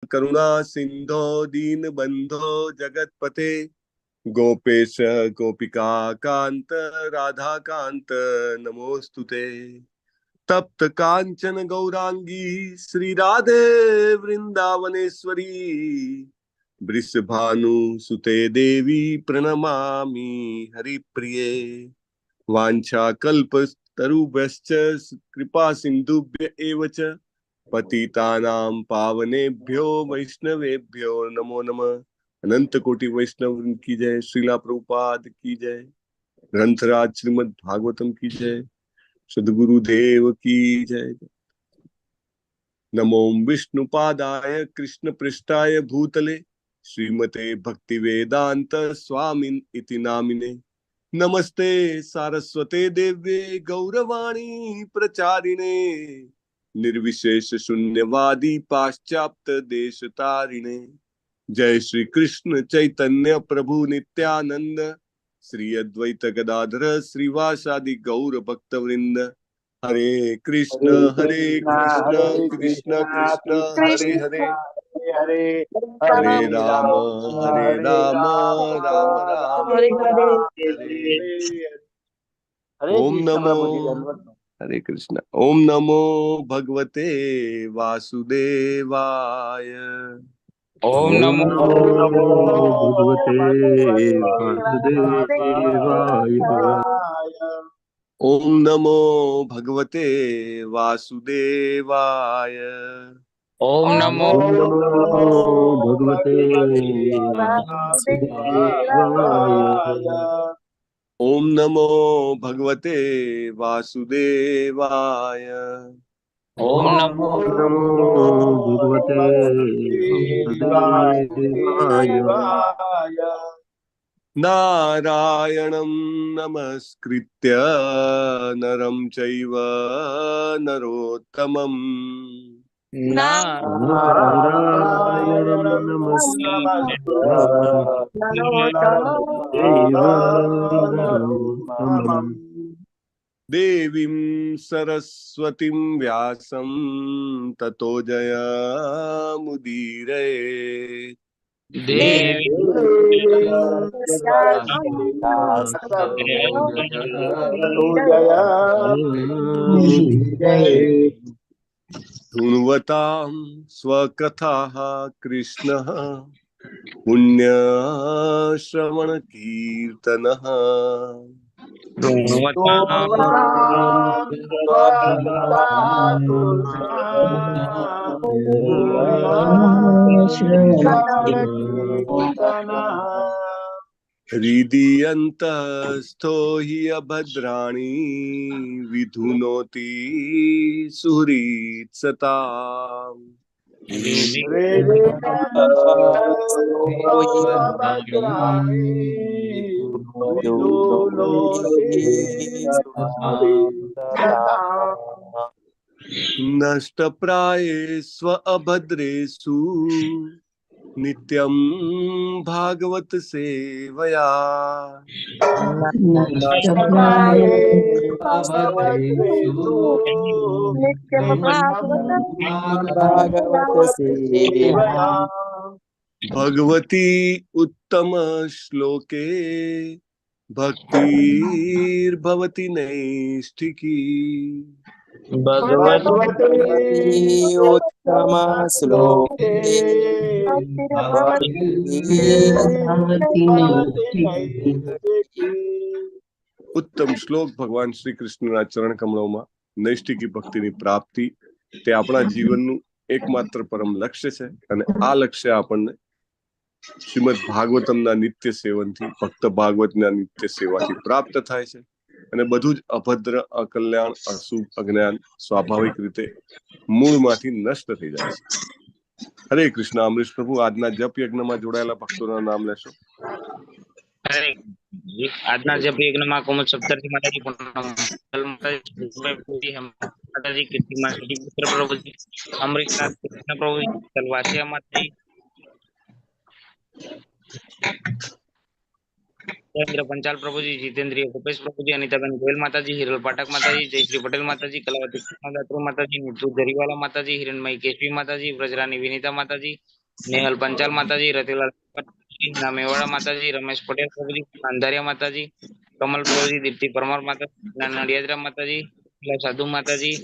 करुणा सिंधो दीन बंधो जगतपते गोपेश गोपिका कांत राधा कांत नमोस्तुते। तप्त कांचन गौरांगी श्री राधे वृंदावनेश्वरी वृषभानु सुते देवी प्रणमामि हरिप्रिये। वाञ्छा कल्प तरुभ्यश्च कृपा सिंधुभ्य एव च पतितानां पावनेभ्यो वैष्णवेभ्यो नमो नमः। अनंत कोटि वैष्णव की जय। श्रीला प्रभुपाद की जय। ग्रंथराज श्रीमद् भागवतम की जय। सद्गुरुदेव की जय। नमो विष्णुपादाय कृष्ण पृष्ठाय भूतले श्रीमते भक्ति वेदांत स्वामिन इति नामिने। नमस्ते सारस्वते देव्ये गौरवाणी प्रचारिणे निर्विशेष शून्यवादी पाश्चात्य देश तारिणे। जय श्री कृष्ण चैतन्य प्रभु नित्यानंद श्री अद्वैत गदाधर श्रीवासादि गौर भक्त वृंद। हरे कृष्ण कृष्ण कृष्ण हरे हरे हरे हरे राम राम राम हरे। ओम नमो हरे कृष्ण। ओम नमो भगवते वासुदेवाय। ओम नमो भगवते वासुदेवाय। ओम नमो भगवते वासुदेवाय। ओम नमो भगवते वासुदेवाय। ओम नमो भगवते वासुदेवाय। ओम नमो भगवते वासुदेवाय। नारायणं नमस्कृत्य नरं चैव नरोत्तमम् नारायणं नमस्कृत्य नरं चैव नरोत्तमम् देवीं सरस्वतीं व्यासं ततो जयमुदीरये। देवी शृण्वतां स्वकथाः कृष्णः पुण्यश्रवणकीर्तनः हृदि अन्तःस्थो हि अभद्राणि विधुनोति सुहृत्सताम्। नष्टप्रायेष्व अभद्रेषु नित्यं भागवत सेवया। भगवती उत्तम श्लोके भक्तिर्भवति नैष्ठिकी। भगवती उत्तम श्लोके उत्तम श्लोक भगवान श्री कृष्णના ચરણ કમળોમાં નૈષ્ઠિકી ભક્તિની પ્રાપ્તિ તે આપણા જીવનનું એકમાત્ર પરમ લક્ષ્ય છે અને આ લક્ષ્ય આપણને શ્રીમદ ભાગવતમના નિત્ય સેવનથી ભક્ત ભાગવતના નિત્ય સેવાથી પ્રાપ્ત થાય છે અને બધું જ અભદ્ર અકલ્યાણ અશુભ અજ્ઞાન સ્વાભાવિક રીતે મૂળમાંથી નષ્ટ થઈ જાય છે। હરે કૃષ્ણ। અમરીશ પ્રભુ આજના જપ યજ્ઞમાં જોડાયેલા ભક્તોના નામ લેશો। આજના જપ યજ્ઞમાં કુમુદ સપ્તર્ષિ માતાજી માતાજી કીર્તિમાં પુત્ર પ્રભુજી અમરીશનાથ કૃષ્ણ પ્રભુજી તલવાસિયા માતાજી જયેન્દ્ર પંચાલ પ્રભુજી, જીતેન્દ્રિય ભૂપેશ પ્રભુજી, અનિતાબેન ગોયલ માતાજી, હિરલ પાઠક માતાજી, જયશ્રી પટેલ માતાજી, કલાવતી કૃષ્ણદાત્રી માતાજી, નીતુ જરીવાલા માતાજી, હિરણમયી કેશવી માતાજી, વ્રજરાની વિનીતા માતાજી, નેહલ પંચાલ માતાજી, રતિલાલ માતાજી, નામેવાડા માતાજી, રમેશ પટેલ પ્રભુજી, અંધારિયા માતાજી, કમલ પ્રભુજી, દીપ્તિ પરમાર માતાજી, નડિયાદરા માતાજી, સાધુ માતાજી,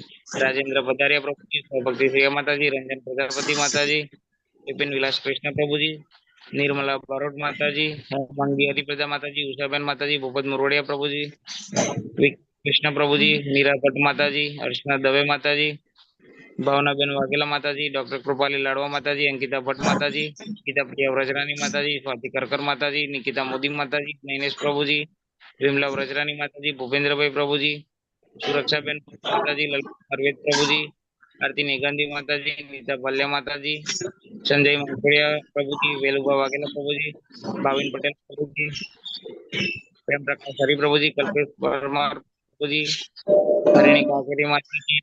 રાજેન્દ્ર પધારિયા પ્રભુજી, સૌભક્તિ સિંહ માતાજી, રંજન પ્રજાપતિ માતાજી, વિપિન વિલાસ કૃષ્ણ પ્રભુજી, निर्मला बारोट माताजी, मंगी हरिप्रजा माताजी, उषाबेन माताजी, भूपत मुरवड़िया प्रभुजी, कृष्ण प्रभुजी, मीरा भट्ट माताजी, अर्चना दवे माताजी, भावनाबेन वाघेला माताजी, डॉक्टर कृपाली लाडवा माताजी, अंकिता भट्ट माताजी, गीता प्रिया व्रजरानी माताजी, स्वाति करकर माताजी, निकिता मोदी माताजी, नैनेश प्रभुजी, विमला व्रजरानी माताजी, भूपेन्द्र भाई प्रभुजी, सुरक्षाबेन माताजी, ललित अरविंद प्रभुजी, आरती निगंधी माताजी, नीता भल्या माताजी, संजय मांकोड़िया प्रभुजी, वेलुबा वाघेला प्रभुजी, भाविन पटेल प्रभुजी, प्रेम प्रकाश हरि प्रभुजी, कल्पेश परमार प्रभुजी, हरिणी काकेरी माताजी,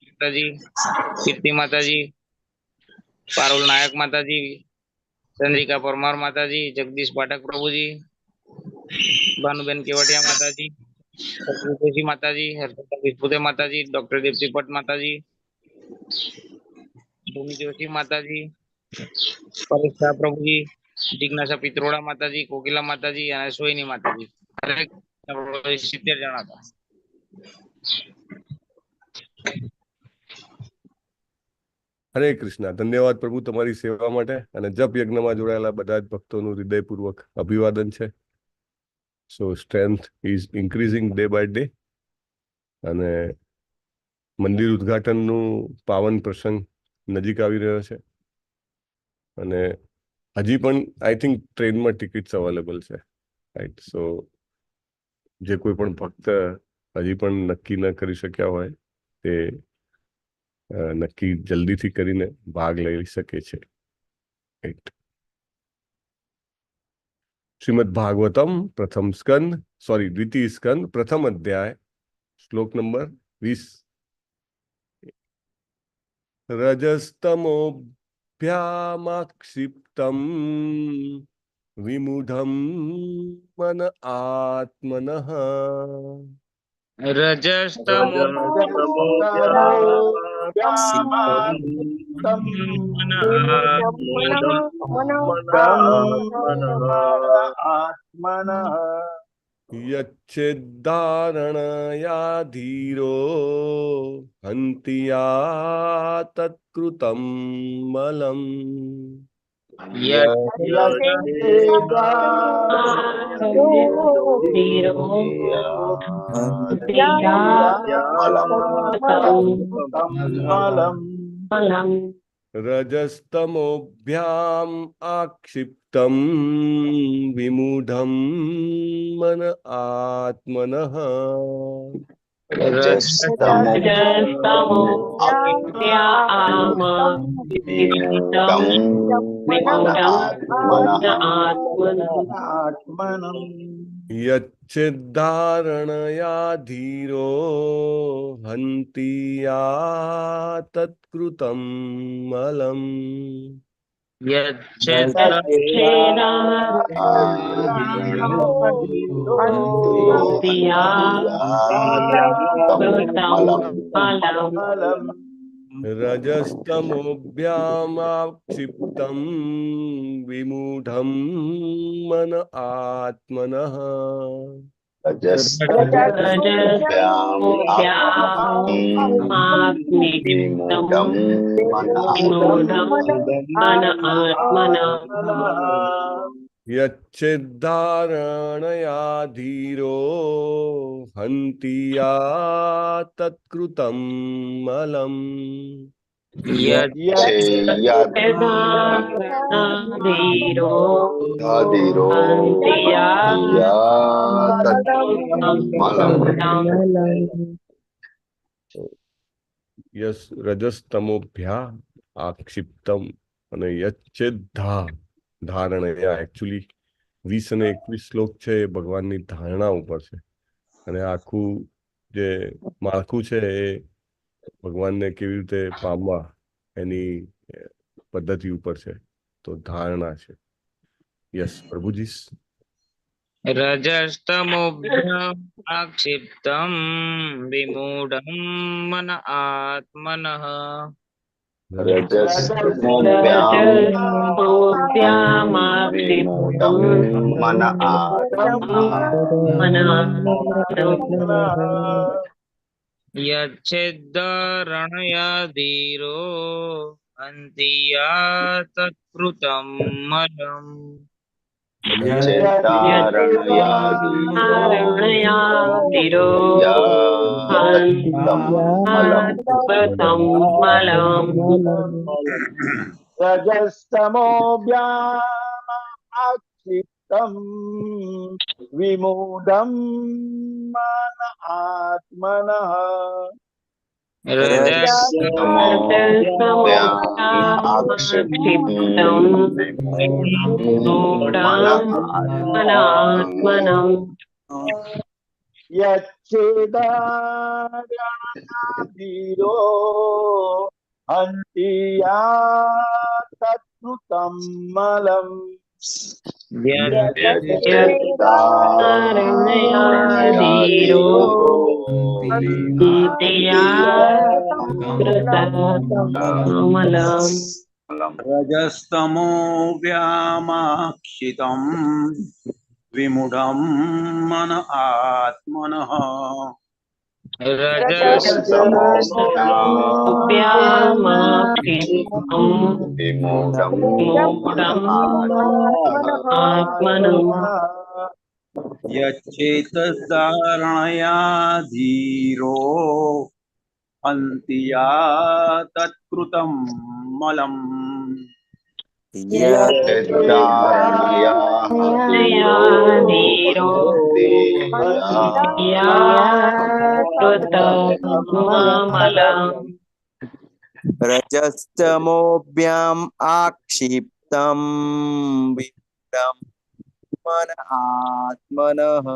माताजी, कीर्ति माताजी, पारुल नायक माताजी, चंद्रिका परमार माताजी, जगदीश पाठक प्रभुजी, भानुबेन केवटिया माताजी, जोशी माताजी, हर्षदा विस्पुते माताजी, डॉक्टर दीप्ति भट्ट माताजी, भूमि जोशी माताजी, परेश शाह प्रभुजी, जिज्ञासा पित्रोड़ा माताजी, कोकिला माताजी અને સોયની માતાજી. દરેક 70 જણા હતા. હરે કૃષ્ણ. ધન્યવાદ પ્રભુ તમારી સેવા માટે અને જપ યજ્ઞમાં જોડાયેલા બધા જ ભક્તોનું હૃદયપૂર્વક અભિવાદન છે. So strength is increasing day by day અને મંદિર ઉદ્ઘાટનનું પાવન પ્રસંગ નજીક આવી રહ્યો છે અને હજી પણ આઈ થિંક ટ્રેનમાં ટિકિટ્સ અવેલેબલ છે, રાઈટ? સો જે કોઈ પણ ભક્ત હજી પણ નક્કી ન કરી શક્યા હોય તે નક્કી જલ્દીથી કરીને ભાગ લઈ શકે છે, રાઈટ? શ્રીમદ ભાગવતમ પ્રથમ સ્કંદ દ્વિતીય સ્કંદ પ્રથમ અધ્યાય શ્લોક નંબર 20. રજસ્તમોભ્યામાક્ષિપ્તમ વિમૂઢમ મન આત્મનઃ રજસ્તમો યચ્છેદ્ધારણયા ધીરો હન્તિ તત્કૃતમ મલમ રજસ્તમોભ્યામ આક્ષિપ્તમ વિમૂઢમ મન આત્મનઃ યચ્છેદ્ધારણયા ધીરો હન્તિ તત્કૃતમ મલમ રજસ્તમોભ્યામાક્ષિપ્તમ વિમૂઢમ મન આત્મનઃ યચ્છેદ્ધારણયા ધીરો હન્તિ તત્કૃતમ મલમ યસ રજસ્તમોભ્યા આક્ષિપ્તમ અને યચ્છેદ્ધા ધારણયા એકચ્યુઅલી 20 અને 21 શ્લોક છે એ ભગવાનની ધારણા ઉપર છે અને આખું જે માળખું છે એ ભગવાનને કેવી રીતે પામવા એની પદ્ધતિ ઉપર છે, તો ધારણા છે. યસ પ્રભુજી. रजस्तमोभ्याम् आक्षिप्तम् विमूढम् मन आत्मनः रजस्तमोभ्यामाक्षिप्तम् मन यच्छेदरणया धीरो हन्ति या तत्कृतं मलम् धीरो रजस्तमोभ्यामाक्षिप्तम् विमूढम् मन आत्मनः यच्छेदारणधीरो हन्ति या तत्कृतं मलम् रजस्तमोव्यामाक्षितम् विमूढम् मन आत्मनः यच्छेतधारणया धीरो हन्ति या तत्कृतं मलम् रजस्तमोभ्याम् आक्षिप्तम् विमूढम् मन आत्मनः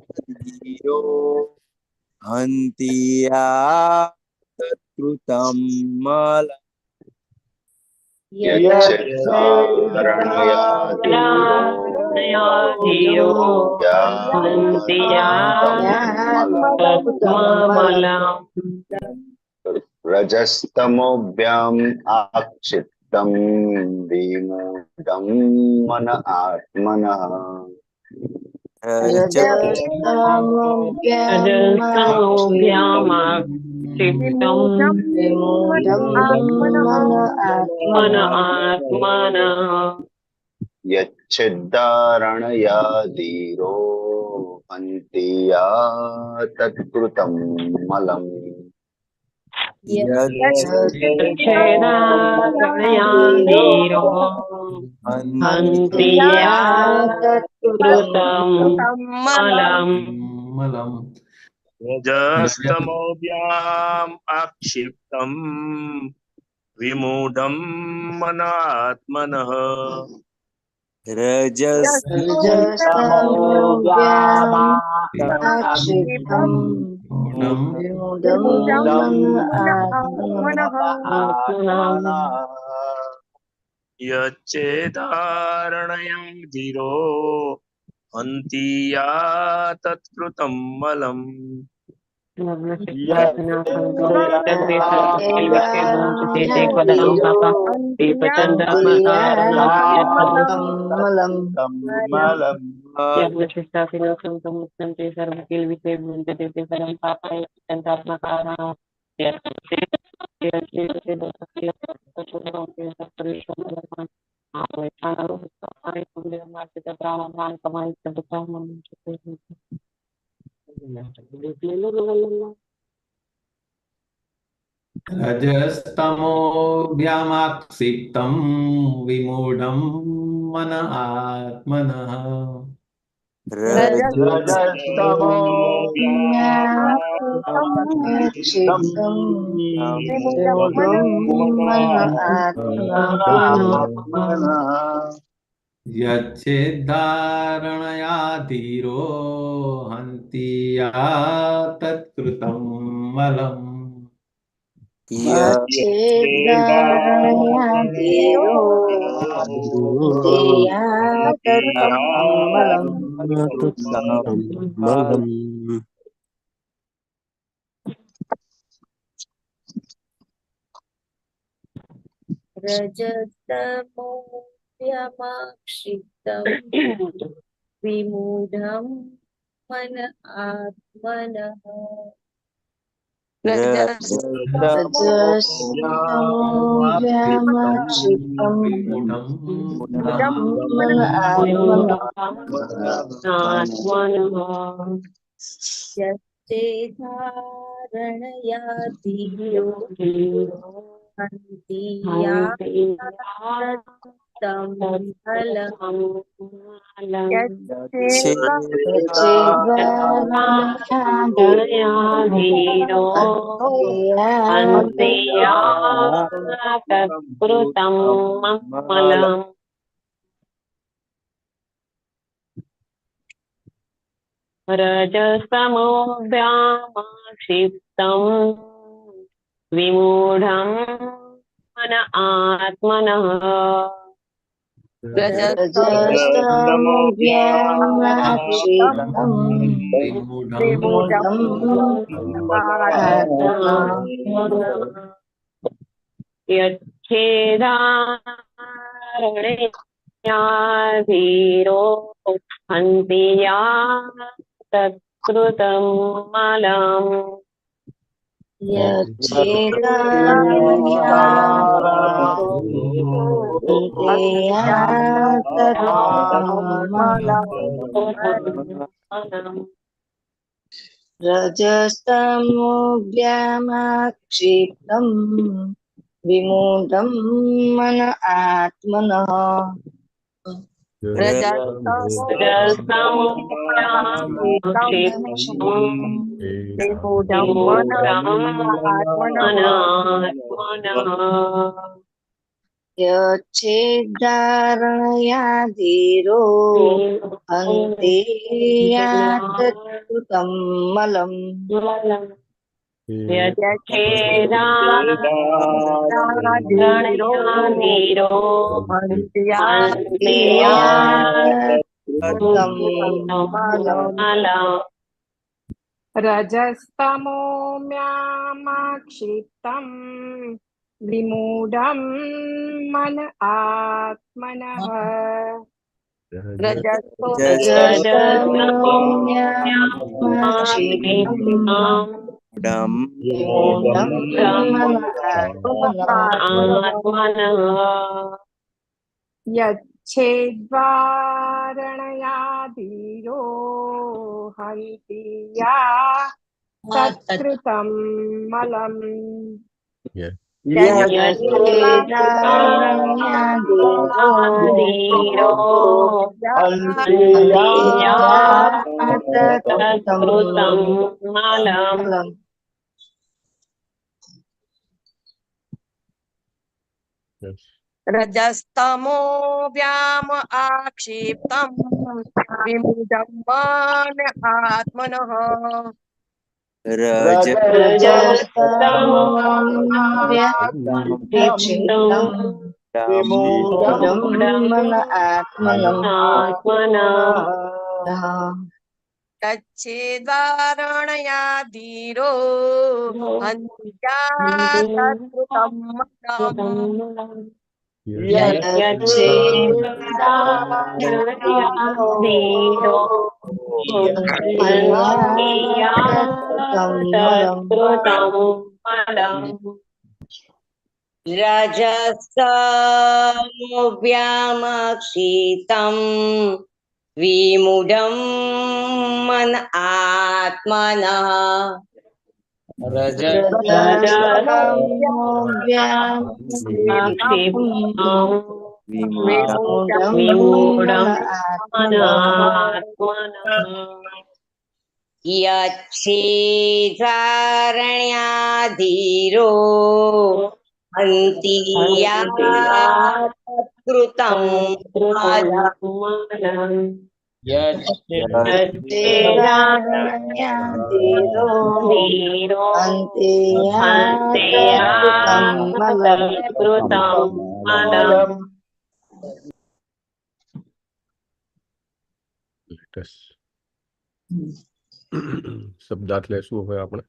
यच्छेदारणधीरो हन्ति या तत्कृतं मलम् रजस्तमोभ्याम् आक्षिप्तम् विमूढम् मन आत्मनः यच्छेदारणया धीरो हन्ति या तत्कृतं मलम् रजस्तमोभ्याम् आक्षिप्तम् विमूढम् मन आत्मनः यच्छेदारणया धीरो हन्ति या तत्कृतं मलम् रजस्तमोभ्यामाक्षिप्तम् विमूढम् मन आत्मनः यच्छेद्धारणया धीरो हन्ति या तत्कृतं मलम् यच्छेदारणयाधीरो हन्तेया तत्तमलम् रजस्तमोऽयमाक्षिप्तं विमूढं मन आत्मनः रजस्तमोऽयमाक्षिप्तं मन आत्मनः यच्चेधारणया धीरो हन्ति या तत्तं फलम् यच्चेदारणया धीरो हन्ति या तत्कृतं मलम् रजस्तमोऽभ्यामाक्षिप्तं विमूढं मन आत्मनः रजस्तमोऽभ्यामाक्षिप्तं विमूढं यच्छेदारणया धीरो हन्ति या तत्कृतं मलम् रजस्तमोऽभ्यामाक्षिप्तं विमूढं मन आत्मनः यच्छेदारणया धीरो हन्ति या तत्कृतं मलम् यच्छेदारणया हन्ति या तत्कृतं मलम् रजस्तमोऽयमाक्षिप्तं विमूढं मन आत्मनः यच्छेद्वारणया धीरो हन्ति या तत्कृतं मलम् रजस्तमोऽभ्यामाक्षिप्तं विमूढं मन आत्मनः विमूढं मन आत्मनः यच्छेदारणया धीरो हन्ति या तत्कृतं मलम् रजस्तमोऽभ्यामाक्षिप्तं विमूढं मन आत्मनः यच्छेदारणया धीरो हन्ति या कृतं धीरो શબ્દાર્થ લેશું હવે આપણે.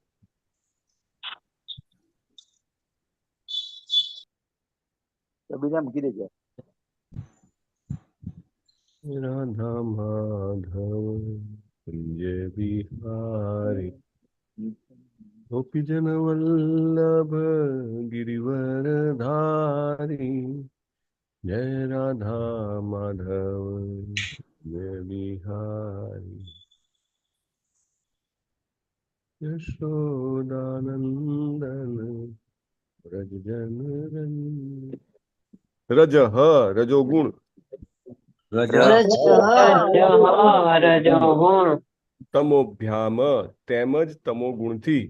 બીજા મૂકી દેજો. રાધા માધવ પ્રિય વિહારી ગોપીજન વલ્લભ ગિરિવર ધારી જય રાધા માધવ જય વિહારી યશોદાનંદન વ્રજજન રજ રજો ગુણ તમોભ્યામ તેમજ તમો ગુણથી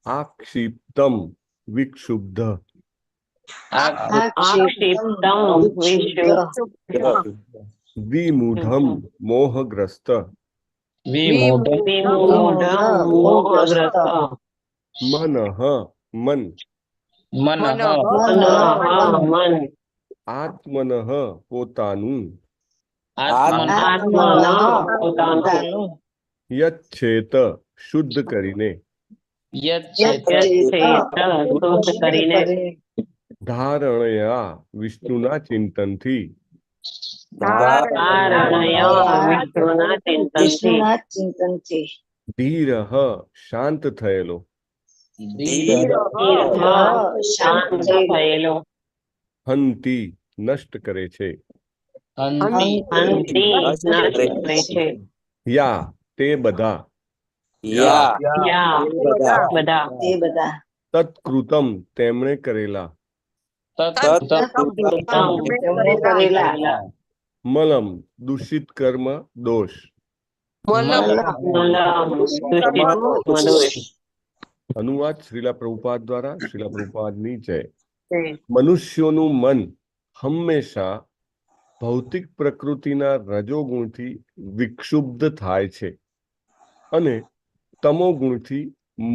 આક્ષિપ્તમ વિક્ષુબ્ધ વિમૂઢમ મોહગ્રસ્ત મનઃ મન આત્મનઃ પોતાનું યચ્છેત શુદ્ધ કરીને ધારણયા વિષ્ણુના ચિંતનથી ધીરઃ શાંત થયેલો હંતિ નષ્ટ કરે છે યા તે બધા તત્કૃતમ તેમણે કરેલા મલમ દૂષિત કર્મ દોષ અનુવાદ શ્રીલા પ્રભુપાદ દ્વારા. શ્રીલા પ્રભુપાદની જય. મનુષ્યોનું મન હંમેશા ભૌતિક પ્રકૃતિના રજોગુણથી વિક્ષુબ્ધ થાય છે અને તમોગુણથી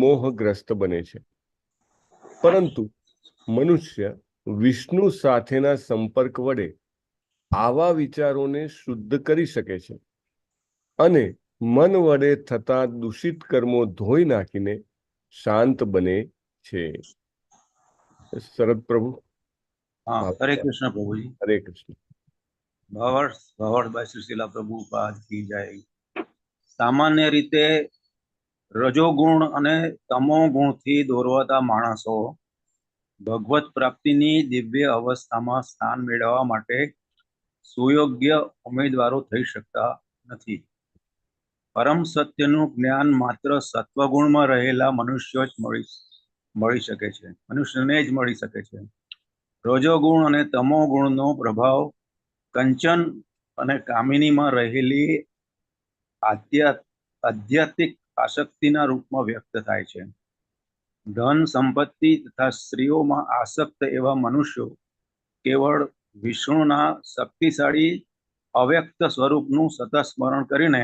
મોહગ્રસ્ત બને છે. પરંતુ મનુષ્ય વિષ્ણુ સાથેના સંપર્ક વડે આવા વિચારોને શુદ્ધ કરી શકે છે અને મન વડે થતા દૂષિત કર્મો ધોઈ નાખીને શાંત બને છે. શરદ પ્રભુ. હરે કૃષ્ણ પ્રભુજી. હરે કૃષ્ણ. ભાવાર્થ શ્રી શીલા પ્રભુપાદ કી જય. સામાન્ય રીતે રજોગુણ અને તમો ગુણથી દોરવાતા માણસો ભગવત પ્રાપ્તિની દિવ્ય અવસ્થામાં સ્થાન મેળવવા માટે સુયોગ્ય ઉમેદવારો થઈ શકતા નથી. પરમ સત્યનું જ્ઞાન માત્ર સત્વગુણમાં રહેલા મનુષ્યો જ મળી શકે છે, મનુષ્યને જ મળી શકે છે. રજોગુણ અને તમો ગુણનો પ્રભાવ કંચન અને કામિનીમાં રહેલી આધ્યાત્મિક આસક્તિના રૂપમાં વ્યક્ત થાય છે. ધન સંપત્તિ તથા સ્ત્રીઓમાં આસક્ત એવા મનુષ્યો કેવળ વિષ્ણુના શક્તિશાળી અવ્યક્ત સ્વરૂપનું સતત સ્મરણ કરીને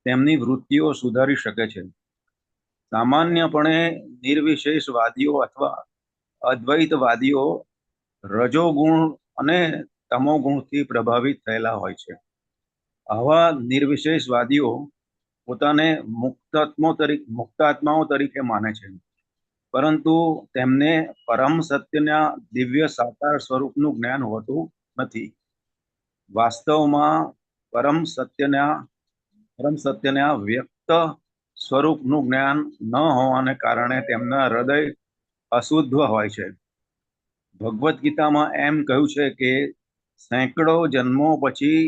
તેમની વૃત્તિઓ સુધારી શકે છે. સામાન્યપણે નિર્વિશેષવાદીઓ અથવા અદ્વૈતવાદીઓ રજોગુણ અને તમોગુણથી પ્રભાવિત થયેલા હોય છે. આવા નિર્વિશેષવાદીઓ પોતાને મુક્તાત્માઓ તરીકે માને છે, પરંતુ તેમને પરમ સત્યના દિવ્ય સાકાર સ્વરૂપનું જ્ઞાન હોતું નથી. વાસ્તવમાં પરમ સત્યના વ્યક્ત સ્વરૂપનું જ્ઞાન ન હોવાને કારણે તેમના હૃદય અશુદ્ધ હોય છે. ભગવદ્ ગીતામાં એમ કહ્યું છે કે સેંકડો જન્મો પછી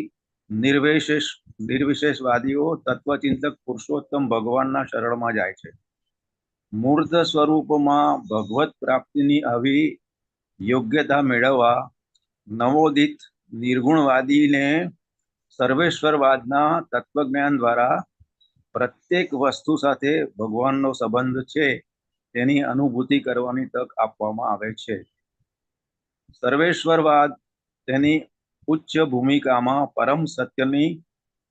નિર્વિશેષવાદીઓ તત્વચિંતક પુરુષોત્તમ ભગવાનના શરણમાં જાય છે. મૂર્ત સ્વરૂપમાં ભગવત પ્રાપ્તિની આવી યોગ્યતા મેળવવા નવોદિત નિર્ગુણવાદીને સર્વેશ્વરવાદના તત્વજ્ઞાન દ્વારા પ્રત્યેક વસ્તુ સાથે ભગવાનનો સંબંધ છે તેની અનુભૂતિ કરવાની તક આપવામાં આવે છે. સર્વેશ્વરવાદ તેની ઉચ્ચ ભૂમિકામાં પરમ સત્યની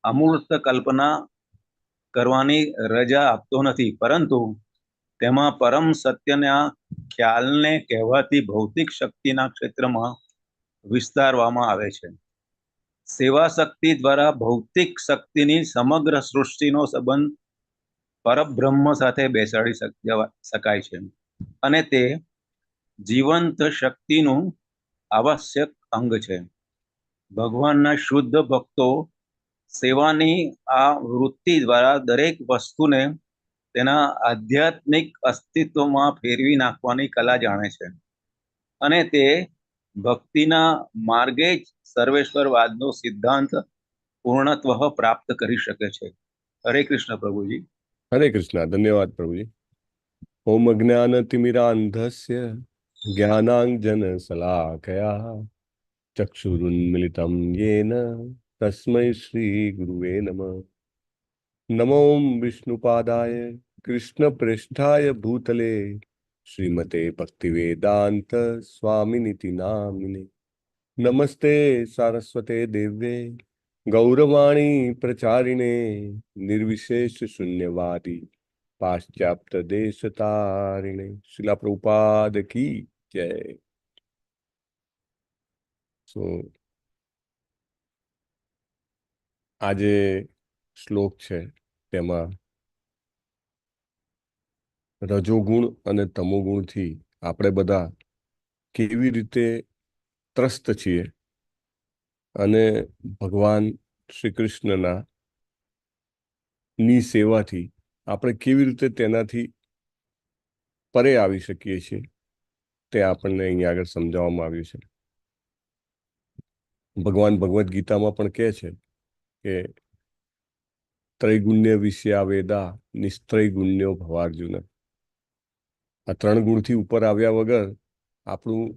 અમૂર્ત કલ્પના કરવાની રજા આપતો નથી, પરંતુ તેમાં પરમ સત્યના ખ્યાલને કહેવાતી ભૌતિક શક્તિના ક્ષેત્રમાં વિસ્તારવામાં આવે છે. સેવા શક્તિ દ્વારા ભૌતિક શક્તિની સમગ્ર સૃષ્ટિનો સંબંધ પરબ્રહ્મ સાથે બેસાડી શકાય છે, અને તે જીવંત શક્તિનું આવશ્યક અંગ છે. ભગવાનના શુદ્ધ ભક્તો સેવાની આ વૃત્તિ દ્વારા દરેક વસ્તુને તેના આધ્યાત્મિક અસ્તિત્વમાં ફેરવી નાખવાની કલા જાણે છે, અને તે ભક્તિના માર્ગે જ સર્વેશ્વરવાદનો સિદ્ધાંત પૂર્ણત્વ પ્રાપ્ત કરી શકે છે. હરે કૃષ્ણ પ્રભુજી. હરે કૃષ્ણ. ધન્યવાદ પ્રભુજી. ઓમ અજ્ઞાનતિમિરાંધસ્ય જ્ઞાનાંજન શલાકયા ચક્ષુરુન્મિલિતમ યેન તસ્મૈ શ્રી ગુરુવે નમઃ. નમો વિષ્ણુપાદાય કૃષ્ણપ્રેષ્ઠાય ભૂતલે શ્રીમતે ભક્તિવેદાંત સ્વામિનિતિ નામિને. નમસ્તે સારસ્વતે દેવ્યે ગૌરવાણી પ્રચારિણે નિર્વિશેષ શૂન્યવાદી પાશ્ચાત્ય દેશતારિણે. શિલા પ્રભુપાદ કી જય. સો આજે શ્લોક છે તેમાં રજોગુણ અને તમોગુણથી આપણે બધા કેવી રીતે ત્રસ્ત છીએ અને ભગવાન શ્રી કૃષ્ણના ની સેવાથી આપણે કેવી રીતે તેનાથી પરે આવી શકીએ છીએ તે આપણને અહીંયા આગળ સમજાવવામાં આવ્યું છે. ભગવાન ભગવદ્ ગીતામાં પણ કહે છે કે ત્રૈગુણ્ય વિષયા વેદા નિસ્ત્રૈગુણ્યો ભવાર્જુન. આ 3 ગુણથી ઉપર આવ્યા વગર આપણું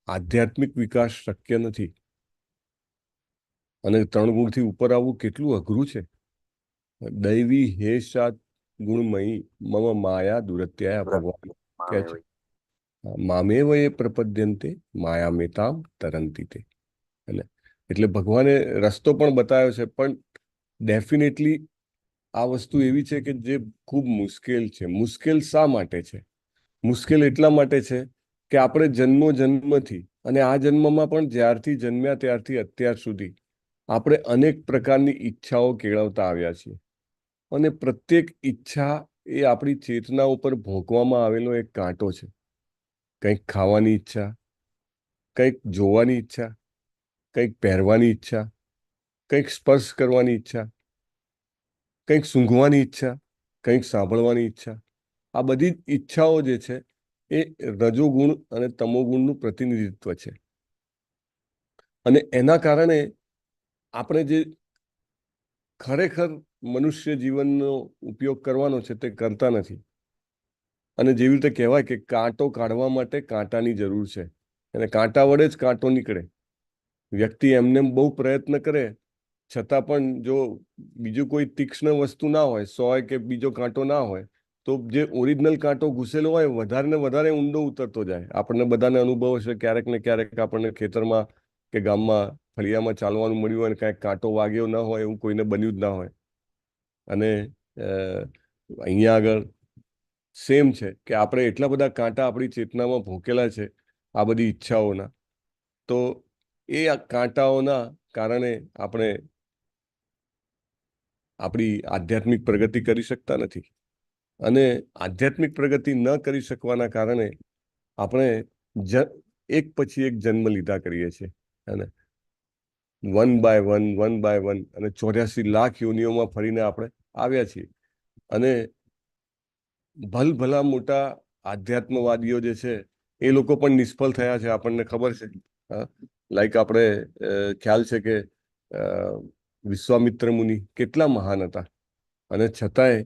આધ્યાત્મિક વિકાસ શક્ય નથી. અને 3 ગુણથી ઉપર આવવું કેટલું અઘરું છે. દૈવી હેષાત ગુણમયી મમ માયા દુરત્યાય. ભગવાન કહે છે મામેવ એ પ્રપદ્યંતે માયા મેતામ તરંતી તે. એટલે ભગવાને રસ્તો પણ બતાવ્યો છે, પણ ડેફિનેટલી આ વસ્તુ એવી છે કે જે ખૂબ મુશ્કેલ છે. મુશ્કેલ શા માટે છે? મુશ્કેલ એટલા માટે છે કે આપણે જન્મથી અને આ જન્મમાં પણ જ્યારથી જન્મ્યા ત્યારથી અત્યાર સુધી આપણે અનેક પ્રકારની ઈચ્છાઓ કેળવતા આવ્યા છીએ, અને પ્રત્યેક ઈચ્છા એ આપણી ચેતના ઉપર ભોંકવામાં આવેલો એક કાંટો છે. કંઈક ખાવાની ઈચ્છા, કંઈક જોવાની ઈચ્છા, કંઈક પહેરવાની ઈચ્છા, કંઈક સ્પર્શ કરવાની ઈચ્છા, કંઈક સૂંઘવાની ઈચ્છા, કંઈક સાંભળવાની ઈચ્છા. આ બધી ઈચ્છાઓ જે છે એ રજોગુણ અને તમોગુણનું પ્રતિનિધિત્વ છે. અને એના કારણે આપણે જે ખરેખર મનુષ્ય જીવનનો ઉપયોગ કરવાનો છે તે કરતા નથી. અને જેવી રીતે કહેવાય કે કાંટો કાઢવા માટે કાંટાની જરૂર છે, અને કાંટા વડે જ કાંટો નીકળે. વ્યક્તિ એમને બહુ પ્રયત્ન કરે છતાં પણ જો બીજું કોઈ તીક્ષ્ણ વસ્તુ ના હોય, સોય કે બીજો કાંટો ના હોય, તો જે ઓરિજિનલ કાંટો ઘૂસેલો હોય વધારે ને વધારે ઊંડો ઉતરતો જાય. આપણને બધાને અનુભવ છે, ક્યારેક ને ક્યારેક આપણને ખેતરમાં કે ગામમાં ફળિયામાં ચાલવાનું મળ્યું હોય અને કાંઈક કાંટો વાગ્યો ન હોય એવું કોઈને બન્યું જ ના હોય. અને અહીંયા આગળ સેમ છે કે આપણે એટલા બધા કાંટા આપણી ચેતનામાં ભોંકેલા છે આ બધી ઈચ્છાઓના, તો એ કાંટાઓના કારણે આપણે આપણી આધ્યાત્મિક પ્રગતિ કરી શકતા નથી. અને આધ્યાત્મિક પ્રગતિ ન કરી શકવાના કારણે આપણે એક પછી એક જન્મ લીધા કરીએ છીએ, અને 1 બાય 1 અને 84 લાખ યોનિઓમાં ફરીને આપણે આવ્યા છીએ. અને ભલભલા મોટા આધ્યાત્મવાદીઓ જે છે એ લોકો પણ નિષ્ફળ થયા છે, આપણને ખબર છે. લાઈક આપણે ખ્યાલ છે કે વિશ્વામિત્ર મુનિ કેટલા મહાન હતા, અને છતાંય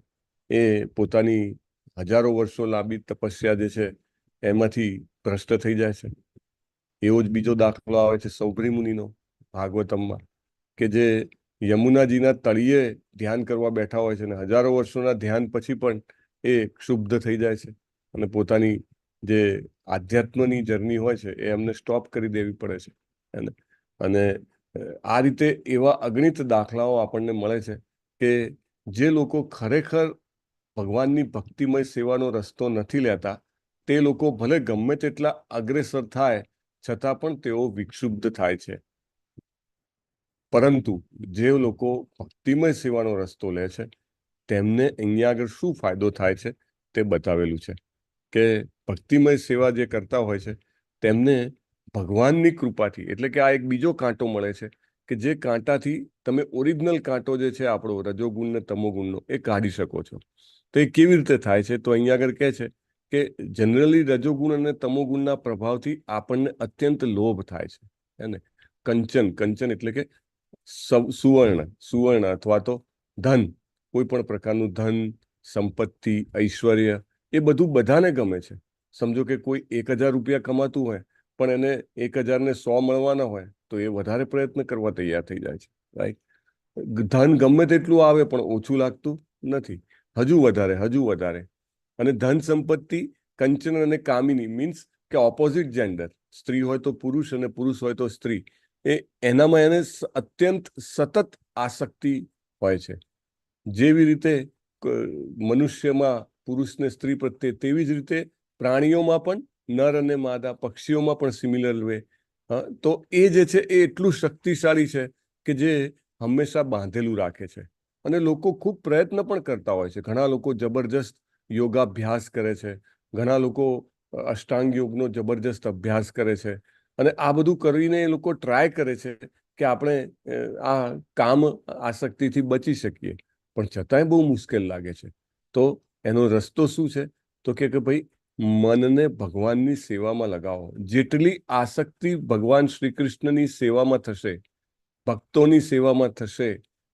એ પોતાની હજારો વર્ષો લાંબી તપસ્યા જે છે એમાંથી ભ્રષ્ટ થઈ જાય છે. એવો જ બીજો દાખલો આવે છે સૌભરી મુનિનો ભાગવતમમાં, કે જે યમુનાજીના તળિયે ધ્યાન કરવા બેઠા હોય છે, અને હજારો વર્ષોના ધ્યાન પછી પણ એ ક્ષુબ્ધ થઈ જાય છે અને પોતાની જે આધ્યાત્મની જર્ની હોય છે એ એમને સ્ટોપ કરી દેવી પડે છે. અને આ રીતે એવા અગણિત દાખલાઓ આપણને મળે છે કે જે લોકો ખરેખર ભગવાનની ભક્તિમય સેવાનો રસ્તો નથી લેતા તે લોકો ભલે ગમે તેટલા અગ્રેસર થાય છતાં પણ તેઓ વિક્ષુબ્ધ થાય છે. પરંતુ જે લોકો ભક્તિમય સેવાનો રસ્તો લે છે તેમને અહીંયા આગળ શું ફાયદો થાય છે તે બતાવેલું છે કે ભક્તિમય સેવા જે કરતા હોય છે તેમને ભગવાનની કૃપાથી, એટલે કે આ એક બીજો કાંટો મળે છે કે જે કાંટાથી તમે ઓરિજિનલ કાંટો જે છે આપણો રજોગુણ ને તમોગુણનો એ કાઢી શકો છો. તો એ કેવી રીતે થાય છે? તો અહીંયા આગળ કહે છે કે જનરલી રજોગુણ અને તમોગુણના પ્રભાવથી આપણને અત્યંત લોભ થાય છે. એને કંચન એટલે કે સુવર્ણ અથવા તો ધન, કોઈ પણ પ્રકારનું ધન, સંપત્તિ, ઐશ્વર્ય, એ બધું બધાને ગમે છે. સમજો કે કોઈ 1000 રૂપિયા કમાતું હોય પણ એને 1000 ને 100 મળવાના હોય તો એ વધારે પ્રયત્ન કરવા તૈયાર થઈ જાય છે. રાઈટ? ધન ગમે તેટલું આવે પણ ઓછું લાગતું નથી, હજુ વધારે. અને ધન સંપત્તિ, કંચન અને કામિની મીન્સ કે ઓપોઝિટ જેન્ડર, સ્ત્રી હોય તો પુરુષ અને પુરુષ હોય તો સ્ત્રી, એનામાં એને અત્યંત સતત આસક્તિ હોય છે. જેવી રીતે મનુષ્યમાં પુરુષને સ્ત્રી પ્રત્યે, તેવી જ રીતે પ્રાણીઓમાં પણ નર અને માદા, પક્ષીઓમાં પણ સિમિલર વે. તો એ જે છે એ એટલું શક્તિશાળી છે કે જે હંમેશા બાંધેલું રાખે છે. અને લોકો ખૂબ પ્રયત્ન પણ કરતા હોય છે. ઘણા લોકો જબરજસ્ત યોગાભ્યાસ કરે છે, ઘણા લોકો અષ્ટાંગ યોગનો જબરજસ્ત અભ્યાસ કરે છે, અને આ બધું કરીને એ લોકો ટ્રાય કરે છે કે આપણે આ કામ આસક્તિથી બચી શકીએ, પણ છતાંય બહુ મુશ્કેલ લાગે છે. તો એનો રસ્તો શું છે? તો કે ભાઈ મનને ભગવાનની સેવામાં લગાવો. જેટલી આસક્તિ ભગવાન શ્રી કૃષ્ણની સેવામાં થશે, ભક્તોની સેવામાં થશે,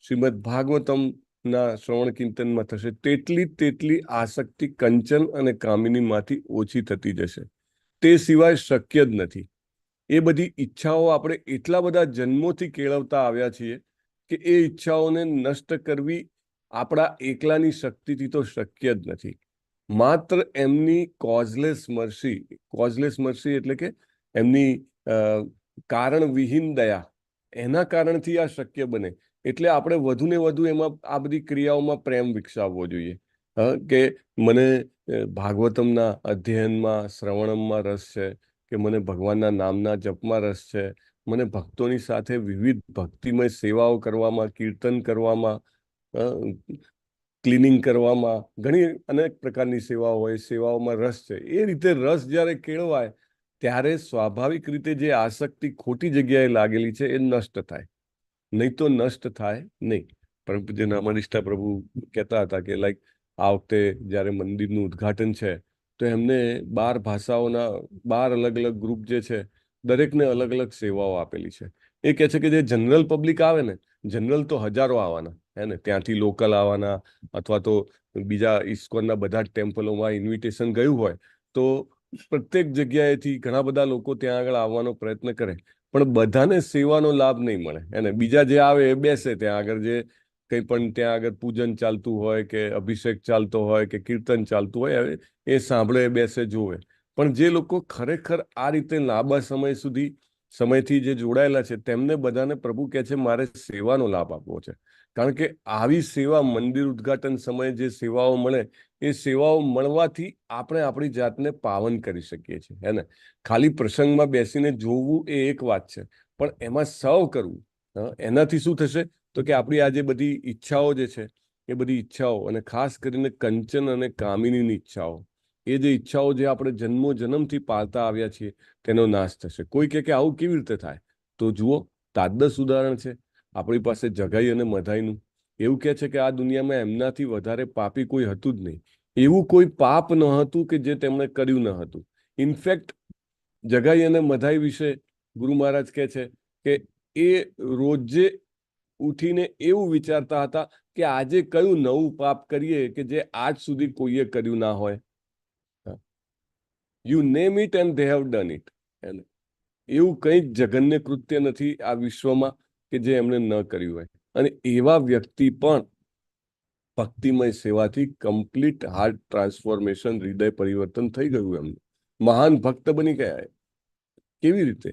શ્રીમદ ભાગવતમના શ્રવણ કીર્તનમાં થશે, તેટલી આસક્તિ કંચન અને કામિનીમાંથી ઓછી થતી જશે. તે સિવાય શક્ય જ નથી. એ બધી ઈચ્છાઓ આપણે એટલા બધા જન્મોથી કેળવતા આવ્યા છીએ કે એ ઈચ્છાઓને નષ્ટ કરવી આપણા એકલાની શક્તિથી તો શક્ય જ નથી. માત્ર એમની કોઝલેસ મર્સી એટલે કે એમની કારણ વિહીન દયા, એના કારણથી આ શક્ય બને. એટલે આપણે વધુ ને વધુ એમાં આ બધી ક્રિયાઓમાં પ્રેમ વિકસાવવો જોઈએ. કે મને ભાગવતમના અધ્યયનમાં, શ્રવણમમાં રસ છે, કે મને ભગવાનના નામના જપમાં રસ છે, મને ભક્તોની સાથે વિવિધ ભક્તિમય સેવાઓ કરવામાં, કીર્તન કરવામાં, ક્લિનિંગ કરવામાં, ઘણી અનેક પ્રકારની સેવાઓ હોય, સેવાઓમાં રસ છે. એ રીતે રસ જ્યારે કેળવાય ત્યારે સ્વાભાવિક રીતે જે આસક્તિ ખોટી જગ્યાએ લાગેલી છે એ નષ્ટ થાય. નહીં તો નષ્ટ થાય નહીં. પરંતુ જે નામાનિષ્ઠા પ્રભુ કહેતા હતા કે લાઈક આ વખતે જ્યારે મંદિરનું ઉદ્ઘાટન છે તો એમને 12 ભાષાઓના 12 અલગ અલગ ગ્રુપ જે છે દરેકને અલગ અલગ સેવાઓ આપેલી છે. એ કહે છે કે જે જનરલ પબ્લિક આવે ને, જનરલ તો હજારો આવવાના, હે ને, ત્યાંથી લોકલ આવવાના, અથવા તો બીજા ઇસ્કોનના બધા જ ટેમ્પલોમાં ઇન્વિટેશન ગયું હોય તો પ્રત્યેક જગ્યાએથી ઘણા બધા લોકો ત્યાં આગળ આવવાનો પ્રયત્ન કરે, પણ બધાને સેવાનો લાભ નહીં મળે. એને બીજા જે આવે એ બેસે ત્યાં આગળ, જે કંઈ પણ ત્યાં આગળ પૂજન ચાલતું હોય કે અભિષેક ચાલતો હોય કે કીર્તન ચાલતું હોય એ સાંભળે, બેસે, જોવે. પણ જે લોકો ખરેખર આ રીતે લાંબા સમયથી જે જોડાયેલા છે તેમને બધાને પ્રભુ કહે છે મારે સેવાનો લાભ આપવો છે. કારણ કે આવી સેવા, મંદિર ઉદ્ઘાટન સમયે જે સેવાઓ મળે, એ સેવાઓ મળવાથી આપણે આપણી જાતને પાવન કરી શકીએ છીએ. હે ને? ખાલી પ્રસંગમાં બેસીને જોવું એ એક વાત છે, પણ એમાં સર્વ કરવું, એનાથી શું થશે? તો કે આપણી આ જે બધી ઈચ્છાઓ જે છે એ બધી ઈચ્છાઓ, અને ખાસ કરીને કંચન અને કામિનીની ઈચ્છાઓ, એ જે ઈચ્છાઓ જે આપણે જન્મથી પાળતા આવ્યા છીએ તેનો નાશ થશે. કોઈ કહે કે આવું કેવી રીતે થાય? તો જુઓ, તાદ્દસ ઉદાહરણ છે આપણી પાસે જગાઈ અને મધાઈનું. એવું કહે છે કે આ દુનિયામાં એમનાથી વધારે પાપી કોઈ હતું જ નહીં. એવું કોઈ પાપ ન હતું કે જે તેમણે કર્યું ન હતું. ઇનફેક્ટ જગાઈ અને મધાઈ વિશે ગુરુ મહારાજ કહે છે કે એ રોજે ઉઠીને એવું વિચારતા હતા કે આજે કયું નવું પાપ કરીએ કે જે આજ સુધી કોઈએ કર્યું ના હોય. You name it and they have done it. એવું કંઈ જઘન્ય કૃત્ય નથી આ વિશ્વમાં કે જે એમણે ન કર્યું હોય. અને એવા વ્યક્તિ પણ ભક્તિમય સેવાથી કમ્પ્લીટ હાર્ટ ટ્રાન્સફોર્મેશન, હૃદય પરિવર્તન થઈ ગયું એમનું. મહાન ભક્ત બની ગયા. કેવી રીતે?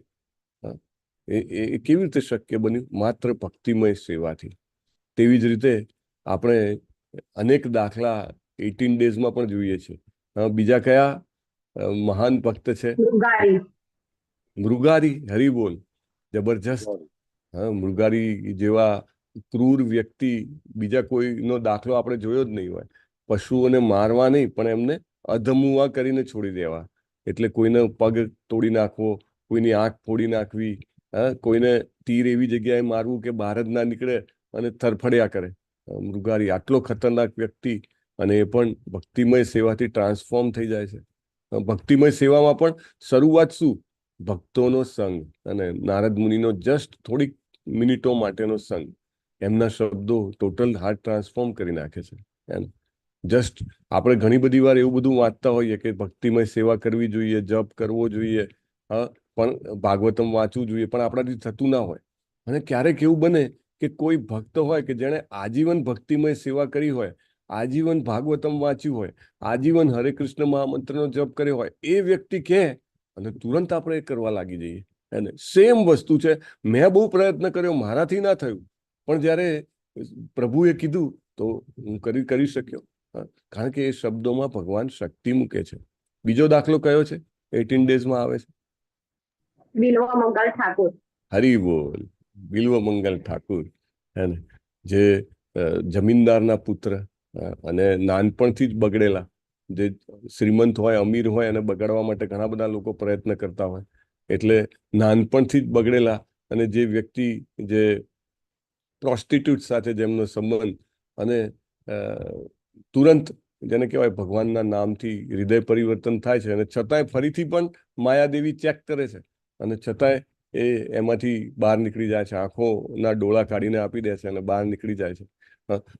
એ કેવી રીતે શક્ય બન્યું? માત્ર ભક્તિમય સેવાથી. તેવી જ રીતે આપણે અનેક દાખલા 18 ડેઝમાં પણ જોઈએ છે. બીજા કયા મહાન ભક્ત છે? મૃગારી. હરી બોલ. જબરજસ્ત. મૃગારી જેવા ક્રૂર વ્યક્તિ બીજા કોઈનો દાખલો આપણે જોયો જ નહીં હોય. પશુઓને મારવા નહીં, પણ એમને અધમુઆ કરીને છોડી દેવા. એટલે કોઈને પગ તોડી નાખવો, કોઈની આંખ ફોડી નાખવી, કોઈને તીર એવી જગ્યાએ મારવું કે બહાર જ ના નીકળે અને તરફડ્યા કરે. મૃગારી આટલો ખતરનાક વ્યક્તિ, અને એ પણ ભક્તિમય સેવાથી ટ્રાન્સફોર્મ થઈ જાય છે. ભક્તિમય સેવામાં પણ શરૂઆત શું? ભક્તોનો સંગ અને નારદ મુનિનો જસ્ટ થોડીક મિનિટો માટેનો સંગ. એમના શબ્દો ટોટલ હાર્ટ ટ્રાન્સફોર્મ કરી નાખે છે. એમ જસ્ટ આપણે ઘણી બધી વાર એવું બધું વાંચતા હોઈએ કે ભક્તિમય સેવા કરવી જોઈએ, જપ કરવો જોઈએ, પણ ભાગવતમ વાંચવું જોઈએ, પણ આપણાથી થતું ના હોય. અને ક્યારેક એવું બને કે કોઈ ભક્ત હોય કે જેણે આજીવન ભક્તિમય સેવા કરી હોય, આજીવન ભાગવતમ વાંચ્યું હોય, આજીવન હરે કૃષ્ણ મહામંત્રનો જપ કર્યો હોય, એ વ્યક્તિ કહે અને તુરંત આપણે એ કરવા લાગી જઈએ. અને સેમ વસ્તુ છે, મેં બહુ પ્રયત્ન કર્યો, મારાથી ના થયું, પણ જ્યારે પ્રભુએ કીધું તો હું કરી શક્યો. કારણ કે એ શબ્દોમાં ભગવાન શક્તિ મૂકે છે. બીજો દાખલો કયો છે 18 ડેઝમાં આવે છે? બિલ્વમંગલ ઠાકોર. હરી બોલ. બિલ્વમંગલ ઠાકોર, હે ને, જે જમીનદારના પુત્ર અને નાનપણથી જ બગડેલા, જે શ્રીમંત હોય, અમીર હોય, અને બગાડવા માટે ઘણા બધા લોકો પ્રયત્ન કરતા હોય. એટલે નાનપણથી જ બગડેલા, અને જે વ્યક્તિ જે પ્રોસ્ટિટ્યુટ સાથે જેમનો સંબંધ, અને તુરંત જેને કહેવાય ભગવાનના નામથી હૃદય પરિવર્તન થાય છે, અને છતાંય ફરીથી પણ માયાદેવી ચેક કરે છે, અને છતાંય એ એમાંથી બહાર નીકળી જાય છે. આંખોના ડોળા કાઢીને આપી દે છે અને બહાર નીકળી જાય છે.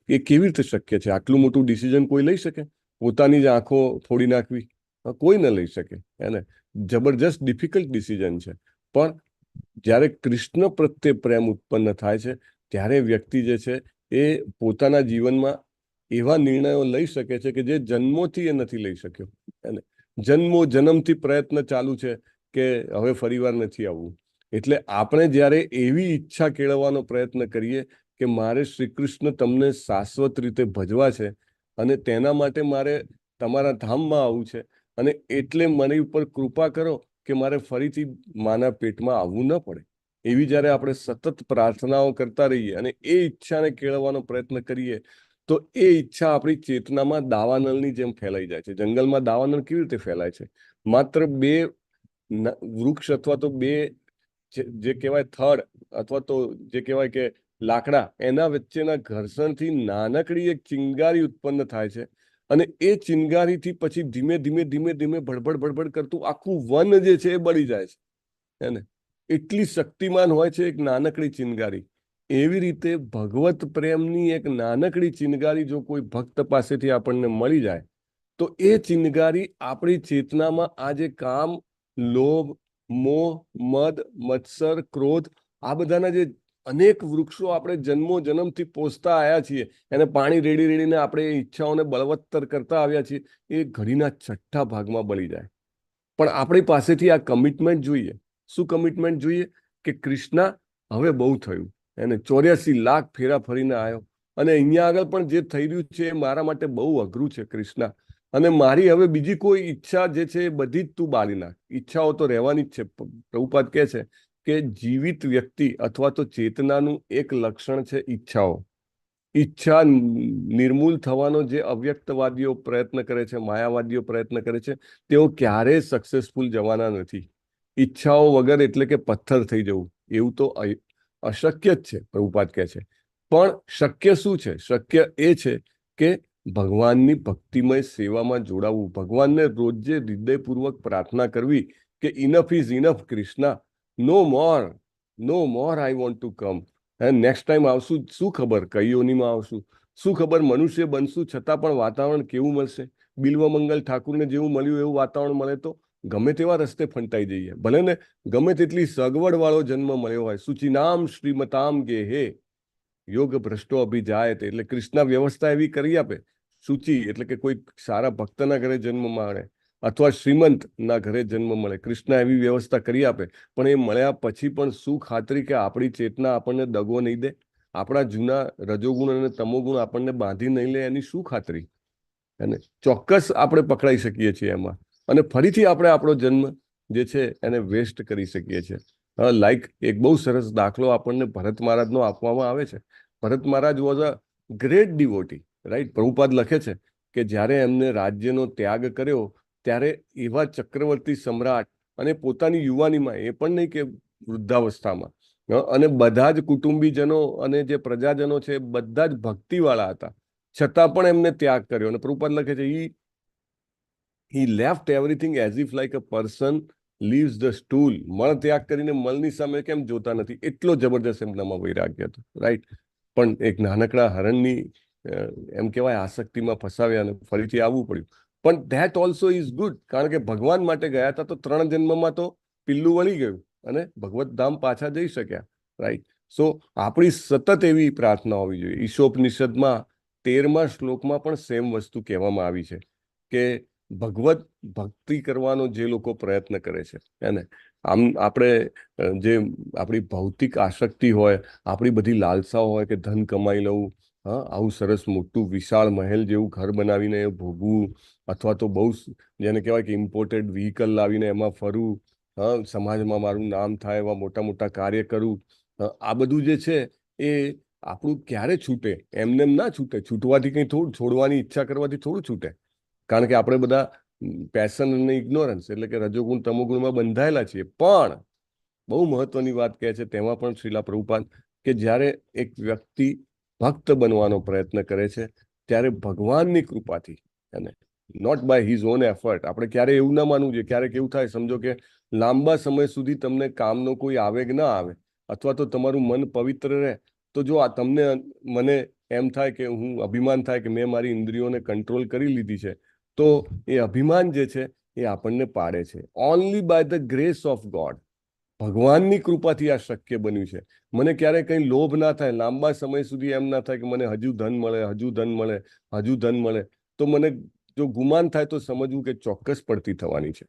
એ કેવી રીતે શક્ય છે? આટલું મોટું ડિસિઝન કોઈ લઈ શકે? પોતાની જ આંખો ફોડી નાખવી કોઈ ન લઈ શકે. એને જબરજસ્ત ડિફિકલ્ટ ડિસિઝન છે. પણ જ્યારે કૃષ્ણ પ્રત્યે પ્રેમ ઉત્પન્ન થાય છે, ત્યારે વ્યક્તિ જે છે એ પોતાના જીવનમાં એવા નિર્ણયો લઈ શકે છે કે જે જન્મોથી એ નથી લઈ શક્યો. એને જન્મથી પ્રયત્ન ચાલુ છે કે હવે ફરીવાર નથી આવવું. એટલે આપણે જ્યારે એવી ઈચ્છા કેળવવાનો પ્રયત્ન કરીએ કે મારે શ્રી કૃષ્ણ તમને શાશ્વત રીતે ભજવા છે, અને તેના માટે મારે તમારા ધામમાં આવવું છે, અને એટલે મને ઉપર કૃપા કરો કે મારે ફરીથી માના પેટમાં આવવું ન પડે. એવી જ્યારે આપણે સતત પ્રાર્થનાઓ કરતા રહીએ અને એ ઈચ્છાને કેળવવાનો પ્રયત્ન કરીએ, તો એ ઈચ્છા આપણી ચેતનામાં દાવાનળની જેમ ફેલાઈ જાય છે. જંગલમાં દાવાનળ કેવી રીતે ફેલાય છે? માત્ર બે વૃક્ષ અથવા તો બે જે કહેવાય થડ, અથવા તો જે કહેવાય કે લાકડા, એના વચ્ચેના ઘર્ષણથી નાનકડી એક ચિનગારી ઉત્પન્ન થાય છે, અને એ ચિનગારીથી પછી ધીમે ધીમે ભડભડ કરતું આખું વન જે છે એ બળી જાય છે. એને એટલી શક્તિમાન હોય છે એક નાનકડી ચિનગારી. એવી રીતે ભગવત પ્રેમની એક નાનકડી ચિનગારી જો કોઈ ભક્ત પાસેથી આપણને મળી જાય, તો એ ચિનગારી આપણી ચેતનામાં આ જે કામ, લોભ, મોહ, મદ, મત્સર, ક્રોધ, આ બધાના જે અનેક વૃક્ષો આપણે જન્મથી પોષતા આવ્યા છીએ, એને પાણી રેડીને આપણે ઈચ્છાઓને બળવત્તર કરતા આવ્યા છીએ, એ ઘડીના 6ઠ્ઠા ભાગમાં બળી જાય. પણ આપણી પાસેથી આ કમિટમેન્ટ જોઈએ. શું કમિટમેન્ટ જોઈએ? કે કૃષ્ણા, હવે બહુ થયું. એને 84 લાખ ફેરા ફરીને આવ્યો, અને અહીંયા આગળ પણ જે થઈ રહ્યું છે એ મારા માટે બહુ અઘરું છે કૃષ્ણા, અને મારી હવે બીજી કોઈ ઈચ્છા જે છે એ બધી જ તું બાળી નાખ. ઈચ્છાઓ તો રહેવાની જ છે. પ્રભુપાદ કહે છે કે જીવિત વ્યક્તિ અથવા તો ચેતનાનું એક લક્ષણ છે ઈચ્છાઓ. ઈચ્છા નિર્મૂલ થવાનો જે અવ્યક્તવાદીઓ પ્રયત્ન કરે છે, માયાવાદીઓ પ્રયત્ન કરે છે, તેઓ ક્યારેય સક્સેસફુલ જવાના નથી. ઈચ્છાઓ વગર એટલે કે પથ્થર થઈ જવું, એવું તો અશક્ય જ છે, પ્રભુપાદ કહે છે. પણ શક્ય શું છે? શક્ય એ છે કે ભગવાનની ભક્તિમય સેવામાં જોડાવું, ભગવાનને રોજે હૃદયપૂર્વક પ્રાર્થના કરવી કે enough is enough Krishna, no more I want to come. Next time આવશું, શું ખબર કઈ યોનીમાં આવશું, શું ખબર મનુષ્ય બનશું, છતાં પણ વાતાવરણ કેવું મળશે? બિલ્વમંગલ ઠાકુરને જેવું મળ્યું એવું વાતાવરણ મળે તો ગમે તેવા રસ્તે ફંટાઈ જઈએ, ભલે ને ગમે તેટલી સગવડ વાળો જન્મ મળ્યો હોય. સુચિનામ શ્રીમતામ ગેહે, યોગ ભ્રષ્ટો અભિજાયતે, એટલે કૃષ્ણ વ્યવસ્થા એવી કરી આપે, સૂચિ એટલે કે કોઈ સારા ભક્તના ઘરે જન્મ મળે અથવા શ્રીમંત ના ઘરે જન્મ મળે, કૃષ્ણ એવી વ્યવસ્થા કરી આપે, પણ એ મળ્યા પછી પણ શું ખાતરી કે આપણી ચેતના આપણને દગો નહીં દે, આપણા જૂના રજોગુણ અને તમોગુણ આપણને બાંધી નહીં લે, એની શું ખાતરી? અને ચોક્કસ આપણે પકડાઈ શકીએ છીએ એમાં, અને ફરીથી આપણે આપણો જન્મ જે છે એને વેસ્ટ કરી શકીએ છીએ. લાઈક એક બહુ સરસ દાખલો આપણને ભરત મહારાજનો આપવામાં આવે છે. Bharat Maharaj was a great devotee, right. Prabhupada લખે છે કે જ્યારે એમને રાજ્યનો ત્યાગ કર્યો ત્યારે એવા ચક્રવર્તી સમ્રાટ અને પોતાની યુવાનીમાં, એ પણ નહીં કે વૃદ્ધાવસ્થામાં, અને બધા જ કુટુંબીજનો અને જે પ્રજાજનો છે બધા જ ભક્તિવાળા હતા, છતાં પણ એમને ત્યાગ કર્યો. અને પ્રભુપાદ લખે છે he left everything as if like a person leaves the stool. મળ ત્યાગ કરીને મળની સામે કેમ જોતા નથી, એટલો જબરદસ્ત એમનામાં વૈરાગ્ય હતો, રાઈટ. પણ એક નાનકડા હરણની એમ કહેવાય આસક્તિમાં ફસાવ્યા અને ફરીથી આવવું પડ્યું. પણ ધેટ ઓલ્સો ઇઝ ગુડ, કારણ કે ભગવાન માટે ગયા હતા તો 3 જન્મમાં તો પિલ્લું વળી ગયું અને ભગવત ધામ પાછા જઈ શક્યા, રાઈટ. સો આપણી સતત એવી પ્રાર્થના હોવી જોઈએ. ઈશોપનિષદમાં 13મા શ્લોકમાં પણ સેમ વસ્તુ કહેવામાં આવી છે કે ભગવત ભક્તિ કરવાનો જે લોકો પ્રયત્ન કરે છે એને, આમ આપણે જે આપણી ભૌતિક આસક્તિ હોય, આપણી બધી લાલસાઓ હોય કે ધન કમાઈ લઉં, આવું સરસ મોટું વિશાળ મહેલ જેવું ઘર બનાવીને ભોગવું, અથવા તો બહુ જેને કહેવાય કે ઇમ્પોર્ટેડ વ્હીકલ લાવીને એમાં ફરવું, સમાજમાં મારું નામ થાય એવા મોટા મોટા કાર્ય કરું, આ બધું જે છે એ આપણું ક્યારે છૂટે? એમને એમ ના છૂટે. છૂટવાથી કંઈ થોડું, છોડવાની ઈચ્છા કરવાથી થોડું છૂટે. કારણ કે આપણે બધા પેશન અને ઇગ્નોરન્સ એટલે કે રજોગુણ તમોગુણમાં બંધાયેલા છીએ. પણ બહુ મહત્વની વાત કહે છે તેમાં પણ શ્રીલા પ્રભુપાદ કે જ્યારે એક વ્યક્તિ ભક્ત બનવાનો પ્રયત્ન કરે છે ત્યારે ભગવાનની કૃપાથી, અને not by his own effort. આપણે ક્યારે એવું ના માનવું જોઈએ. ક્યારેક એવું થાય, સમજો કે લાંબા સમય સુધી તમને કામનો કોઈ આવે કે ના આવે, અથવા તો તમારું મન પવિત્ર રહે, તો જો આ તમને મને એમ થાય કે હું અભિમાન થાય કે મેં મારી ઇન્દ્રિયોને કંટ્રોલ કરી લીધી છે, તો એ અભિમાન જે છે એ આપણને પાડે છે. Only by the grace of God, ભગવાનની કૃપાથી આ શક્ય બન્યું છે. મને ક્યારેય કંઈ લોભ ના થાય, લાંબા સમય સુધી એમ ના થાય કે મને હજુ ધન મળે, હજુ ધન મળે, હજુ ધન મળે. તો મને જો ગુમાન થાય તો સમજવું કે ચોક્કસ પડતી થવાની છે.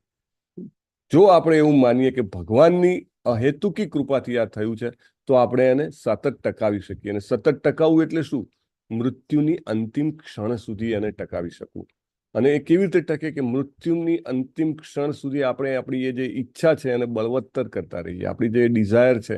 જો આપણે એવું માનીએ કે ભગવાનની અહેતુકી કૃપાથી આ થયું છે, તો આપણે એને સતત ટકાવી શકીએ. અને સતત ટકાવવું એટલે શું? મૃત્યુની અંતિમ ક્ષણ સુધી એને ટકાવી શકવું. અને એ કેવી રીતે ટકે? કે મૃત્યુની અંતિમ ક્ષણ સુધી આપણે આપણી એ જે ઈચ્છા છે એને બળવત્તર કરતા રહીએ. આપણી જે ડિઝાયર છે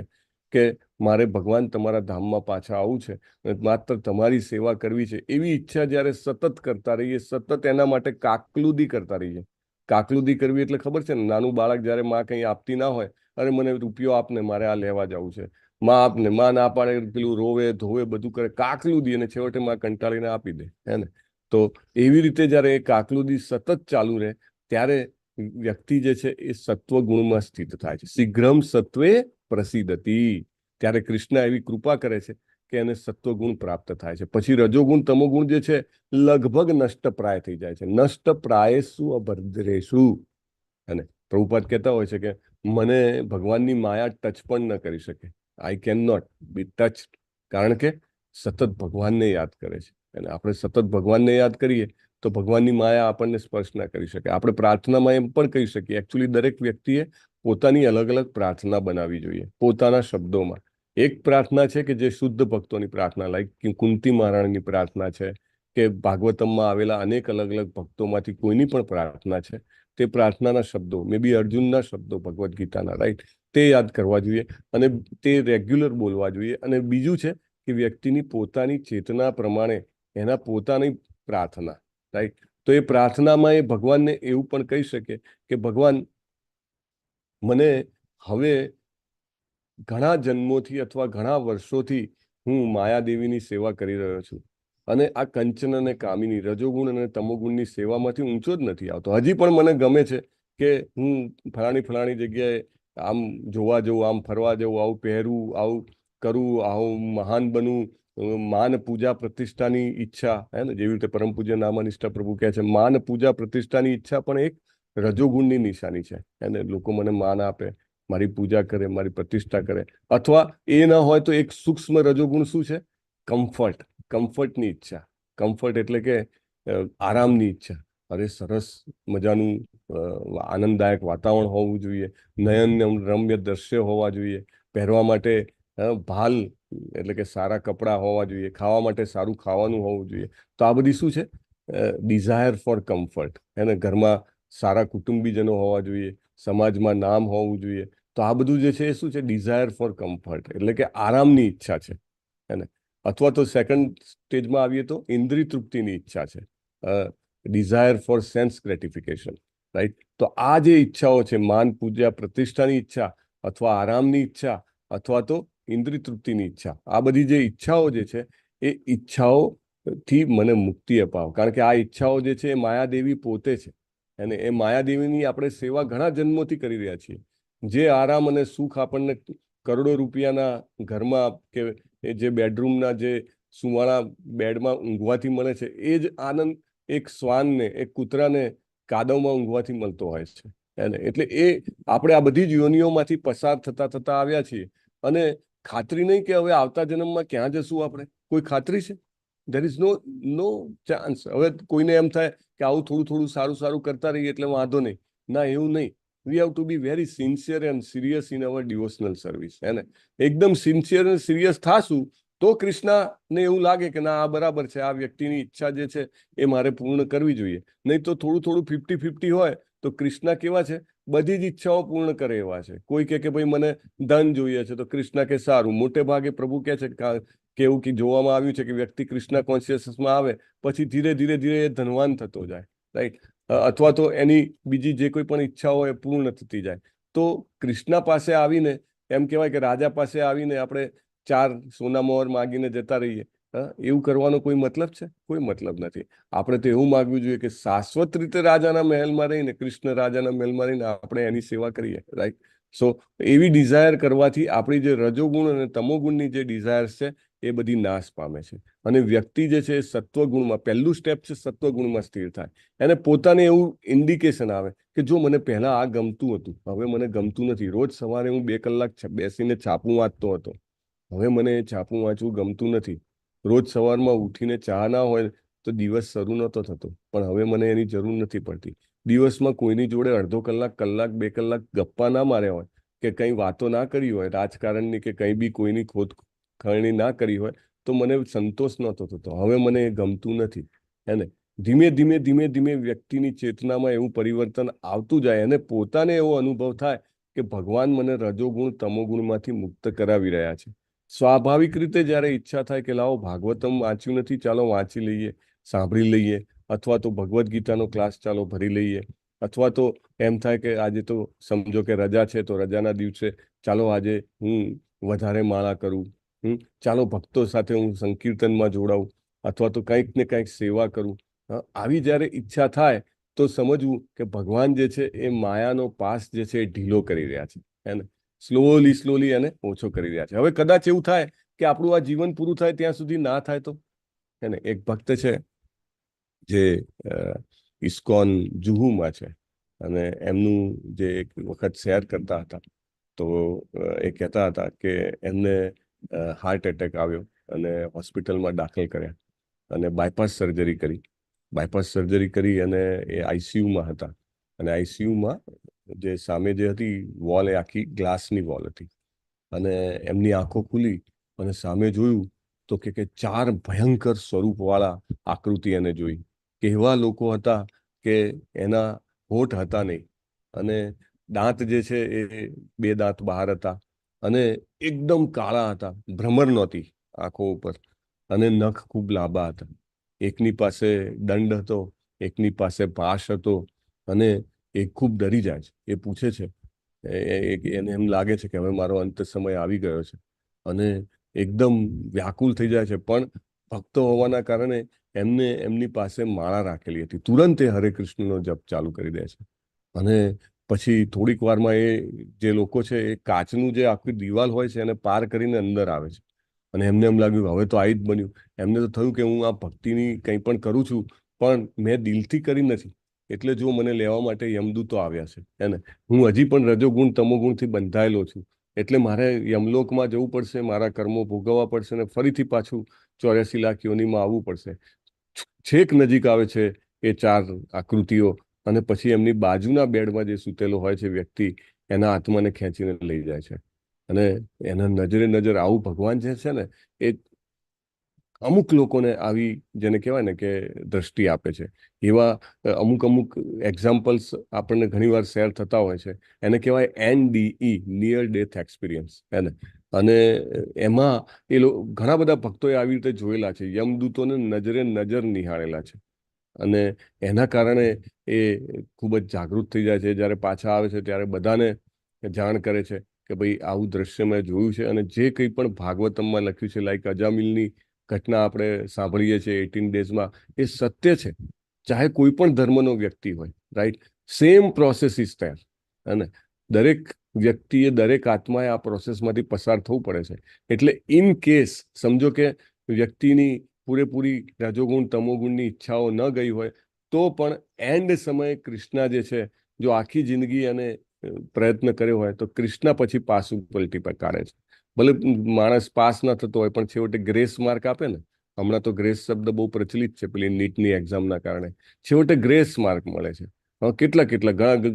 કે મારે ભગવાન તમારા ધામમાં પાછા આવવું છે અને માત્ર તમારી સેવા કરવી છે, એવી ઈચ્છા જ્યારે સતત કરતા રહીએ, સતત એના માટે કાકલુદી કરતા રહીએ. કાકલુદી કરવી એટલે ખબર છે ને, નાનું બાળક જ્યારે માં કંઈ આપતી ના હોય, અરે મને રૂપિયો આપને, મારે આ લેવા જવું છે, માં આપને, માં ના પાડે, પેલું રોવે ધોવે બધું કરે, કાકલુદી, અને છેવટે માં કંટાળીને આપી દે, હે ને. તો એવી રીતે જ્યારે એ કાકલુદી સતત ચાલુ રહે ત્યારે વ્યક્તિ જે છે એ સત્વ ગુણમાં સ્થિત થાય છે. શીઘ્રમ સત્વે પ્રસિદ્ધતી. ત્યારે કૃષ્ણ એવી કૃપા કરે છે કે એને સત્વગુણ પ્રાપ્ત થાય છે. પછી રજોગુણ તમોગુણ જે છે લગભગ નષ્ટપ્રાય થઈ જાય છે. નષ્ટપ્રાયેષુ અભદ્રેષુ. અને પ્રભુપાદ કહેતા હોય છે કે મને ભગવાનની માયા ટચ પણ ન કરી શકે. I can not be touch, કારણ કે સતત ભગવાનને યાદ કરે છે. અને આપણે સતત ભગવાનને યાદ કરીએ તો ભગવાનની માયા આપણને સ્પર્શ ના કરી શકે. આપણે પ્રાર્થનામાં એમ પણ કહી શકીએ, એકચ્યુઅલી દરેક વ્યક્તિએ પોતાની અલગ અલગ પ્રાર્થના બનાવવી જોઈએ પોતાના શબ્દોમાં. એક પ્રાર્થના છે કે જે શુદ્ધ ભક્તોની પ્રાર્થના, લાઈક કુંતી મહારાણીની પ્રાર્થના છે, કે ભાગવતમમાં આવેલા અનેક અલગ અલગ ભક્તોમાંથી કોઈની પણ પ્રાર્થના છે, તે પ્રાર્થનાના શબ્દો, મે બી અર્જુનના શબ્દો ભગવદ્ ગીતાના, રાઈટ, તે યાદ કરવા જોઈએ અને તે રેગ્યુલર બોલવા જોઈએ. અને બીજું છે કે વ્યક્તિની પોતાની ચેતના પ્રમાણે એના પોતાની પ્રાર્થના, રાઈટ. તો એ પ્રાર્થનામાં એ ભગવાનને એવું પણ કહી શકે કે ભગવાન, મને હવે ઘણા જન્મોથી અથવા ઘણા વર્ષોથી હું માયાદેવીની સેવા કરી રહ્યો છું અને આ કંચન અને કામિની, રજોગુણ અને તમોગુણની સેવામાંથી ઊંચો જ નથી આવતો. હજી પણ મને ગમે છે કે હું ફલાણી જગ્યાએ આમ જોવા જવું, આમ ફરવા જવું, આવું પહેરવું, આવું કરું, આવું મહાન બનવું, માન પૂજા પ્રતિષ્ઠાની ઈચ્છા, હે ને, જેવી રીતે પરમ પૂજ્ય નામનિષ્ઠા પ્રભુ કહે છે, માન પૂજા પ્રતિષ્ઠાની ઈચ્છા પણ એક રજોગુણની નિશાની છે. એને લોકો મને માન આપે, મારી પૂજા કરે, મારી પ્રતિષ્ઠા કરે. અથવા એ ન હોય તો એક સૂક્ષ્મ રજોગુણ શું છે કમ્ફર્ટની ઈચ્છા. કમ્ફર્ટ એટલે કે આરામની ઈચ્છા. અરે સરસ મજાનું આનંદદાયક વાતાવરણ હોવું જોઈએ, નયન રમ્ય દ્રશ્ય હોવા જોઈએ, પહેરવા માટે ભાલ એટલે કે સારા કપડાં હોવા જોઈએ, ખાવા માટે સારું ખાવાનું હોવું જોઈએ. તો આ બધી શું છે? Desire for comfort. એને ઘરમાં સારા કુટુંબીજનો હોવા જોઈએ, સમાજમાં નામ હોવું જોઈએ. તો આ બધું જે છે એ શું છે? ડિઝાયર ફોર કમ્ફર્ટ એટલે કે આરામની ઈચ્છા છે એને. અથવા તો સેકન્ડ સ્ટેજમાં આવીએ તો ઇન્દ્રિય તૃપ્તિની ઈચ્છા છે, desire four sense gratification, right? તો આ જે ઈચ્છાઓ છે, માન પૂજા પ્રતિષ્ઠાની ઈચ્છા, અથવા આરામની ઈચ્છા, અથવા તો ઇન્દ્રિય તૃપ્તિની ઈચ્છા, આ બધી જે ઈચ્છાઓ જે છે એ ઈચ્છાઓથી મને મુક્તિ અપાવો. કારણ કે આ ઈચ્છાઓ જે છે એ માયાદેવી પોતે છે, અને એ માયાદેવીની આપણે સેવા ઘણા જન્મોથી કરી રહ્યા છીએ. જે આરામ અને સુખ આપણને કરોડો રૂપિયાના ઘરમાં કે એ જે બેડરૂમના જે સુવાળા બેડમાં ઊંઘવાથી મળે છે, એ જ આનંદ એક શ્વાનને, એક કૂતરાને કાદવમાં ઊંઘવાથી મળતો હોય છે એને. એટલે એ આપણે આ બધી જ યોનિઓમાંથી પસાર થતા થતા આવ્યા છીએ, અને ખાતરી નહીં કે હવે આવતા જન્મમાં ક્યાં જશું આપણે, કોઈ ખાતરી છે? There is no chance. હવે કોઈને એમ થાય કે આવું થોડું થોડું સારું સારું કરતા રહીએ એટલે વાંધો નહીં. ના, એવું નહીં. We have to be very sincere and serious in our devotional service. એને એકદમ સિન્સિયર અને સિરિયસ થાશું તો કૃષ્ણને એવું લાગે કે ના, આ બરાબર છે, આ વ્યક્તિની ઈચ્છા જે છે એ મારે પૂર્ણ કરવી જોઈએ. નહીં તો થોડું થોડું 50-50 હોય તો કૃષ્ણ કેવા છે? બધી જ ઈચ્છાઓ પૂર્ણ કરે એવા છે. કોઈ કે ભાઈ મને ધન જોઈએ છે તો કૃષ્ણ કે સારું. મોટે ભાગે પ્રભુ કહે છે કે એવું કે જોવામાં આવ્યું છે કે વ્યક્તિ કૃષ્ણ કોન્શિયસમાં આવે પછી ધીરે ધીરે ધીરે એ ધનવાન થતો જાય, રાઈટ? અથવા તો એની બીજી જે કોઈ પણ ઈચ્છા હોય એ પૂર્ણ થતી જાય. તો કૃષ્ણ પાસે આવીને એમ કહેવાય કે રાજા પાસે આવીને આપણે 4 સોના મોહર માગીને જતા રહીએ, એવું કરવાનો કોઈ મતલબ છે? કોઈ મતલબ નથી. આપણે તો એવું માગવું જોઈએ કે શાશ્વત રીતે રાજાના મહેલમાં રહીને, કૃષ્ણ રાજાના મહેલમાં રહીને આપણે એની સેવા કરીએ, રાઈટ? સો એવી ડિઝાયર કરવાથી આપણી જે રજોગુણ અને તમોગુણની જે ડિઝાયર્સ છે એ બધી નાશ પામે છે, અને વ્યક્તિ જે છે એ સત્વગુણમાં, પહેલું સ્ટેપ છે સત્વગુણમાં સ્થિર થાય. એને પોતાને એવું ઇન્ડિકેશન આવે કે જો મને પહેલા આ ગમતું હતું, હવે મને ગમતું નથી. રોજ સવારે હું 2 કલાક બેસીને છાપું વાંચતો હતો, હવે મને એ છાપું વાંચવું ગમતું નથી. રોજ સવારમાં ઉઠીને ચા ના હોય તો દિવસ શરૂ નહોતો થતો, પણ હવે મને એની જરૂર નથી પડતી. દિવસમાં કોઈની જોડે અડધો કલાક, 2 કલાક ગપ્પા ના માર્યા હોય, કે કંઈ વાતો ના કરી હોય રાજકારણની, કે કંઈ બી કોઈની ખોટખાણી ના કરી હોય તો મને સંતોષ નહોતો થતો. હવે મને એ ગમતું નથી. એને ધીમે ધીમે ધીમે ધીમે વ્યક્તિની ચેતનામાં એવું પરિવર્તન આવતું જાય, અને પોતાને એવો અનુભવ થાય કે ભગવાન મને રજોગુણ તમોગુણમાંથી મુક્ત કરાવી રહ્યા છે. સ્વાભાવિક રીતે જ્યારે ઈચ્છા થાય કે લાવો ભાગવતમ વાંચ્યું નથી, ચાલો વાંચી લઈએ, સાંભળી લઈએ, અથવા તો ભગવદ્ ગીતાનો ક્લાસ ચાલો ભરી લઈએ, અથવા તો એમ થાય કે આજે તો સમજો કે રજા છે તો રજાના દિવસે ચાલો આજે હું વધારે માળા કરું, ચાલો ભક્તો સાથે હું સંકીર્તનમાં જોડાઉં, અથવા તો કંઈક ને કંઈક સેવા કરું. આવી જ્યારે ઈચ્છા થાય તો સમજવું કે ભગવાન જે છે એ માયાનો પાસ જે છે એ ઢીલો કરી રહ્યા છે, એને સ્લોલી એને ઓછો કરી રહ્યા છે. હવે કદાચ એવું થાય કે આપણું આ જીવન પૂરું થાય ત્યાં સુધી ના થાય તો, એને એક ભક્ત છે જે ઇસ્કોન જુહુમાં છે, અને એમનું જે એક વખત શેર કરતા હતા તો એ કહેતા હતા કે એમને હાર્ટ એટેક આવ્યો અને હોસ્પિટલમાં દાખલ કર્યા, અને બાયપાસ સર્જરી કરી. બાયપાસ સર્જરી કરી અને એ આઈસીયુમાં હતા, અને આઈસીયુમાં જે સામે જે હતી વોલ એ આખી ગ્લાસની વોલ હતી, અને એમની આંખો ખુલી અને સામે જોયું તો કે 4 ભયંકર સ્વરૂપવાળા આકૃતિ એને જોઈ. કેવા લોકો હતા કે એના હોઠ હતા નહીં, અને દાંત જે છે એ 2 દાંત બહાર હતા, અને એકદમ કાળા હતા, ભ્રમર નહોતી આંખો ઉપર, અને નખ ખૂબ લાંબા હતા. એકની પાસે દંડ હતો, એકની પાસે પાશ હતો, અને એ ખૂબ ડરી જાય છે. એ પૂછે છે, એને એમ લાગે છે કે હવે મારો અંત સમય આવી ગયો છે, અને એકદમ વ્યાકુલ થઈ જાય છે. પણ ભક્તો હોવાના કારણે એમને એમની પાસે માળા રાખેલી હતી. તુરંત એ હરે કૃષ્ણનો જપ ચાલુ કરી દે છે, અને પછી થોડીક વારમાં એ જે લોકો છે એ કાચનું જે આખી દિવાલ હોય છે એને પાર કરીને અંદર આવે છે, અને એમને એમ લાગ્યું હવે તો આવી જ બન્યું. એમને તો થયું કે હું આ ભક્તિની કંઈ પણ કરું છું પણ મેં દિલથી કરી નથી, એટલે જો મને લેવા માટે યમદૂતો આવ્યા છે, એને હું હજી પણ રજોગુણ તમોગુણથી બંધાયેલો છું. એટલે મારે યમલોકમાં જવું પડશે, મારા કર્મો ભોગવવા પડશે અને ફરીથી પાછું 84 લાખ યોનિમાં આવવું પડશે. છેક નજીક આવે છે એ 4 આકૃતિઓ અને પછી એમની બાજુના બેડમાં જે સૂતેલો હોય છે વ્યક્તિ, એના આત્માને ખેંચીને લઈ જાય છે. અને એના નજરે નજર આવું ભગવાન જે છે ને, એ અમુક લોકોને આવી જેને કહેવાય ને કે દ્રષ્ટિ આપે છે. એવા અમુક એક્ઝામ્પલ્સ આપણને ઘણીવાર શેર થતા હોય છે. એને કહેવાય NDE, નિયર ડેથ એક્સપિરિયન્સ, હે ને. અને એમાં ઘણા બધા ભક્તોએ આવી રીતે જોયેલા છે, યમદૂતોને નજરે નજર નિહાળેલા છે. અને એના કારણે એ ખૂબ જ જાગૃત થઈ જાય છે. જ્યારે પાછા આવે છે ત્યારે બધાને જાણ કરે છે કે ભાઈ આવું દ્રશ્ય મેં જોયું છે. અને જે કંઈ પણ ભાગવતમમાં લખ્યું છે, લાઈક અજામિલની ઘટના આપણે સાંભળીએ છીએ 18 ડેઝમાં, એ સત્ય છે. ચાહે કોઈ પણ ધર્મનો વ્યક્તિ હોય, right, same process is there. અને દરેક વ્યક્તિએ, દરેક આત્માએ આ પ્રોસેસમાંથી પસાર થવું પડે છે. એટલે ઇન કેસ સમજો કે વ્યક્તિની પૂરેપૂરી રજોગુણ તમોગુણની ઈચ્છાઓ ન ગઈ હોય તો પણ એન્ડ સમયે કૃષ્ણ જે છે, જો આખી જિંદગી અને પ્રયત્ન કર્યો હોય તો કૃષ્ણ પછી પાછું પલટી પર કાઢે છે. ભલે માણસ પાસ ન થતો હોય પણ છેવટે ગ્રેસ માર્ક આપે ને. હમણાં તો ગ્રેસ શબ્દ બહુ પ્રચલિત છે પેલી નીટની એક્ઝામના કારણે. છેવટે ગ્રેસ માર્ક મળે છે. કેટલા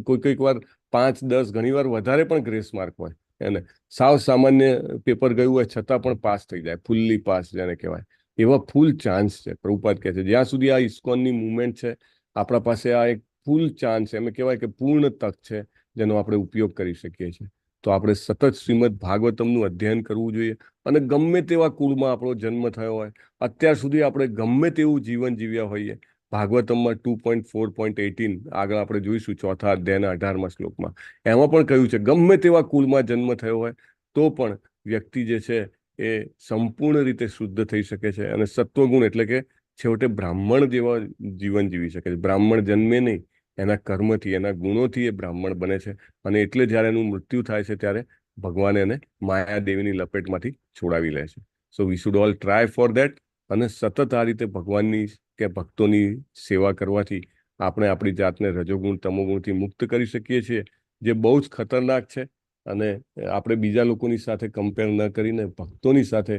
કોઈક વાર 5, 10, ઘણીવાર વધારે પણ ગ્રેસ માર્ક હોય. એને સાવ સામાન્ય પેપર ગયું હોય છતાં પણ પાસ થઈ જાય, ફૂલ્લી પાસ જેને કહેવાય. એવા ફૂલ ચાન્સ છે. પ્રભુપાદ કહે છે જ્યાં સુધી આ ઇસ્કોનની મુવમેન્ટ છે, આપણા પાસે આ એક ફૂલ ચાન્સ, એમ કહેવાય કે પૂર્ણ તક છે જેનો આપણે ઉપયોગ કરી શકીએ છીએ. તો આપણે સતત શ્રીમદ ભાગવતમનું અધ્યયન કરવું જોઈએ. અને ગમે તેવા કુળમાં આપણો જન્મ થયો હોય, અત્યાર સુધી આપણે ગમે તેવું જીવન જીવ્યા હોઈએ, ભાગવતમમાં 2.4.18 આગળ આપણે જોઈશું 4થા અધ્યાયના 18મા શ્લોકમાં, એમાં પણ કહ્યું છે ગમે તેવા કુળમાં જન્મ થયો હોય તો પણ વ્યક્તિ જે છે એ સંપૂર્ણ રીતે શુદ્ધ થઈ શકે છે. અને સત્વગુણ એટલે કે છેવટે બ્રાહ્મણ જેવા જીવન જીવી શકે છે. બ્રાહ્મણ જન્મે નહીં, એના કર્મથી, એના ગુણોથી એ બ્રાહ્મણ બને છે. અને એટલે જ્યારે એનું મૃત્યુ થાય છે ત્યારે ભગવાન એને માયાદેવીની લપેટમાંથી છોડાવી લે છે. So we should all try for that. અને સતત આ રીતે ભગવાનની કે ભક્તોની સેવા કરવાથી આપણે આપણી જાતને રજોગુણ તમોગુણથી મુક્ત કરી શકીએ છીએ, જે બહુ જ ખતરનાક છે. અને આપણે બીજા લોકોની સાથે કમ્પેર ન કરીને ભક્તોની સાથે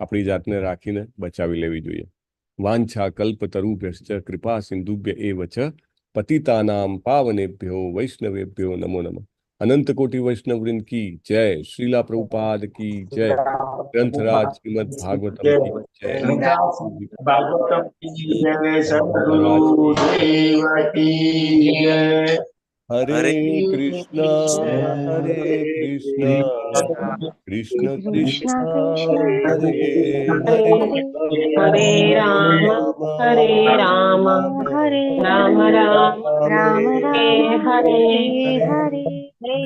આપણી જાતને રાખીને બચાવી લેવી જોઈએ. વાંછા કલ્પતરુભ્યશ્ચ કૃપા સિંધુભ્ય એવ ચ પતિતાનામ પાવનેભ્યો વૈષ્ણવેભ્યો નમો નમઃ. અનંત કોટિ વૈષ્ણવવૃંદ કી જય. શ્રીલા પ્રભુપાદ કી જય. ગ્રંથરાજ શ્રીમદ ભાગવતમ કી જય. ભાગવતમ કી જય, સદગુરુ દેવ કી જય. હરે કૃષ્ણ કૃષ્ણ કૃષ્ણ હરે હરે, હરે રામ રામ રામ હરે હરે.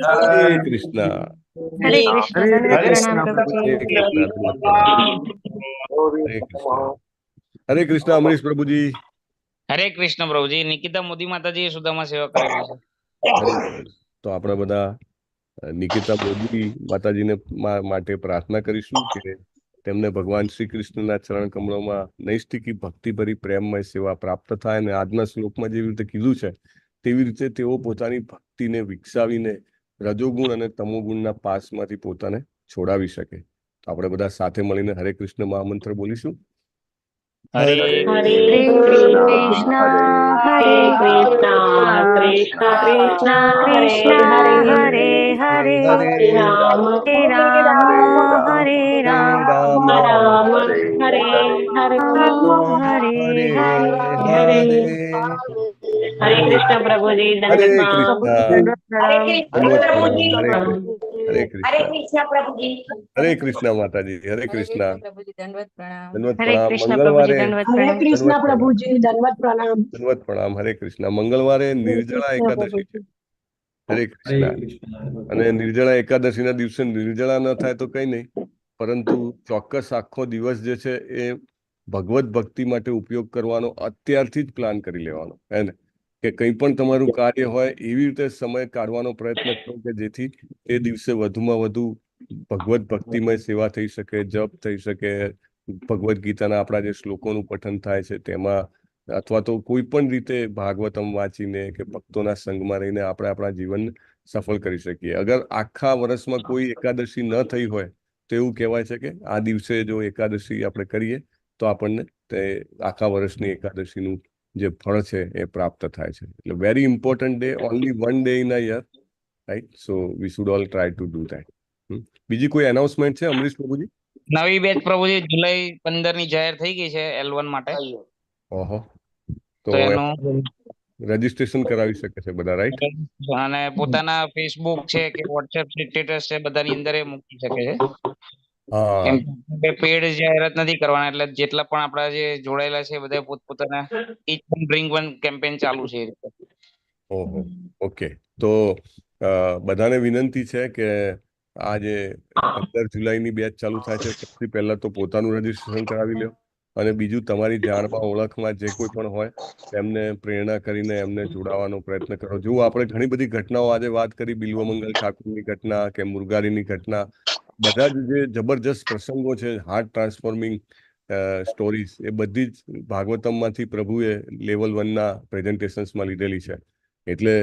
હરે કૃષ્ણ. હરે કૃષ્ણ. દંડવત પ્રણામ હરે પ્રભુજી. કૃષ્ણ. દંડવત પ્રણામ. હરે કૃષ્ણ. હરે કૃષ્ણ. અમરીશ પ્રભુજી. હરે કૃષ્ણ પ્રભુજી. નિકિતા મોદી માતાજીએ સુદામા સેવા કરેલી છે. તો આપણે બધા નિકિતા મોદી માતાજીને માટે પ્રાર્થના કરીશું કે તેમને ભગવાન શ્રી કૃષ્ણના ચરણ કમળોમાં નૈષ્ઠિકી ભક્તિભરી પ્રેમમય સેવા પ્રાપ્ત થાય. અને આજના શ્લોકમાં જેવી રીતે કીધું છે તેવી રીતે તેઓ પોતાની ભક્તિને વિકસાવીને રજોગુણ અને તમોગુણના પાસમાંથી પોતાને છોડાવી શકે. તો આપણે બધા સાથે મળીને હરે કૃષ્ણ મહામંત્ર બોલીશું. હરે કૃષ્ણ હરે કૃષ્ણ કૃષ્ણ કૃષ્ણ હરે હરે રામ રામ હરે રામ રામ હરે હરે હરે હરે કૃષ્ણ પ્રભુજી. હરે દંડવત પ્રણામ. હરે કૃષ્ણ પ્રભુજી. હરે કૃષ્ણ માતાજી. હરે કૃષ્ણ. દંડવત હરે પ્રણામ. કૃષ્ણ મંગળવારે પ્રભુજી. દંડવત પ્રણામ. દંડવત પ્રણામ. હરે કૃષ્ણ. મંગળવારે નિર્જળા એકાદશી છે. હરે કૃષ્ણ. અને નિર્જળા એકાદશીના દિવસે નિર્જળા ન થાય તો કઈ નહીં, પરંતુ ચોક્કસ આખો દિવસ જે છે એ ભગવત ભક્તિ માટે ઉપયોગ કરવાનો અત્યારથી જ પ્લાન કરી લેવાનો, હે ને. કે કંઈ પણ તમારું કાર્ય હોય એવી રીતે સમય કાઢવાનો પ્રયત્ન કરો કે જેથી એ દિવસે વધુમાં વધુ ભગવત ભક્તિમય સેવા થઈ શકે, જપ થઈ શકે, ભગવદ્ ગીતાના આપણા જે શ્લોકોનું પઠન થાય છે તેમાં, અથવા તો કોઈ પણ રીતે ભાગવતમ વાંચીને કે ભક્તોના સંગમાં રહીને આપણે આપણા જીવન સફળ કરી શકીએ. અગર આખા વર્ષમાં કોઈ એકાદશી ન થઈ હોય તો એવું કહેવાય છે કે આ દિવસે જો એકાદશી આપણે કરીએ તો આપણને તે આખા વર્ષની એકાદશીનું જે ફળ છે એ પ્રાપ્ત થાય છે. એટલે very important day, only one day in a year, right? So we should all try to do that. બીજી કોઈ એનાઉન્સમેન્ટ છે અમરીશ પ્રભુજી? નવી બેચ પ્રભુજી જુલાઈ 15 ની જાહેર થઈ ગઈ છે L1 માટે. ઓહો, તો તો એનું રજીસ્ટ્રેશન કરાવી શકે છે બધા, રાઈટ? અને પોતાના ફેસબુક છે કે વોટ્સએપ સ્ટેટસ છે બધાની અંદર એ મૂકી શકે છે. હા, કેમ કે પેડ જાહેરાત નથી કરવાના, એટલે જેટલા પણ આપણા જે જોડાયેલા છે બધા પોતપોતાના each one bring one campaign ચાલુ છે એ રીતે. ઓહો, ઓકે. તો બધાને વિનંતી છે કે આ જે 15 જુલાઈની બેચ ચાલુ થાય છે સૌથી પહેલા તો પોતાનું રજીસ્ટ્રેશન કરાવી લો, અને બીજું તમારી જાણમાં ઓળખમાં જે કોઈ પણ હોય તેમને પ્રેરણા કરીને એમને જોડાવાનો પ્રયત્ન કરો. જો આપણે ઘણી બધી ઘટનાઓ આજે વાત કરી, બિલ્વમંગલ ઠાકુરની ઘટના કે મુરગારીની ઘટના, બધા જ જે જબરજસ્ત પ્રસંગો છે, હાર્ટ ટ્રાન્સફોર્મિંગ સ્ટોરીઝ, એ બધી જ ભાગવતમમાંથી પ્રભુએ લેવલ 1ના પ્રેઝન્ટેશન્સમાં લીધેલી છે. એટલે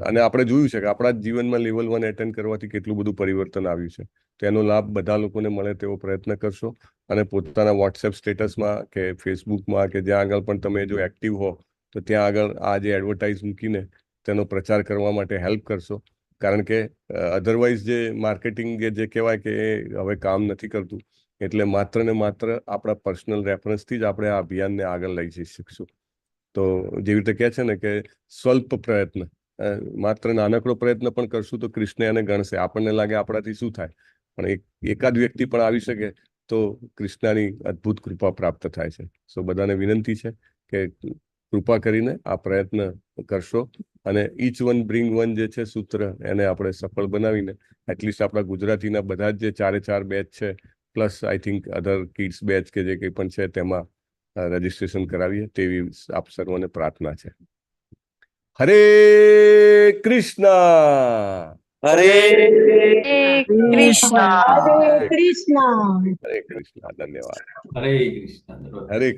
અને આપણે જોયું છે કે આપણા જ જીવનમાં લેવલ 1 એટેન્ડ કરવાથી કેટલું બધું પરિવર્તન આવ્યું છે. તેનો લાભ બધા લોકોને મળે તેવો પ્રયત્ન કરશો, અને પોતાના વોટ્સએપ સ્ટેટસમાં કે ફેસબુકમાં કે જ્યાં આગળ પણ તમે જો એક્ટિવ હો તો ત્યાં આગળ આ જે એડવર્ટાઇઝ મૂકીને તેનો પ્રચાર કરવા માટે હેલ્પ કરશો. કારણ કે અધરવાઇઝ જે માર્કેટિંગ જે કહેવાય કે એ હવે કામ નથી કરતું. એટલે માત્ર ને માત્ર આપણા પર્સનલ રેફરન્સથી જ આપણે આ અભિયાનને આગળ લઈ જઈ શકશું. તો જેવી રીતે કહે છે ને કે સ્વલ્પ પ્રયત્ન, માત્ર નાનકડો પ્રયત્ન પણ કરશું તો કૃષ્ણ એને ગણશે. આપણને લાગે આપણાથી શું થાય, પણ એકાદ વ્યક્તિ પણ આવી શકે તો કૃષ્ણની અદ્ભુત કૃપા પ્રાપ્ત થાય છે. સો બધાને વિનંતી છે કે કૃપા કરીને આ પ્રયત્ન કરશો, અને ઈચ વન બ્રિંગ વન જે છે સૂત્ર, એને આપણે સફળ બનાવીને એટલીસ્ટ આપણા ગુજરાતીના બધા જ જે 4 બેચ છે, plus I think other kids batch કે જે કંઈ પણ છે તેમાં રજીસ્ટ્રેશન કરાવીએ તેવી આપ સર્વોને પ્રાર્થના છે. હરે કૃષ્ણ. હરે કૃષ્ણ. હરે કૃષ્ણ. હરે કૃષ્ણ. ધન્યવાદ. હરે કૃષ્ણ. હરે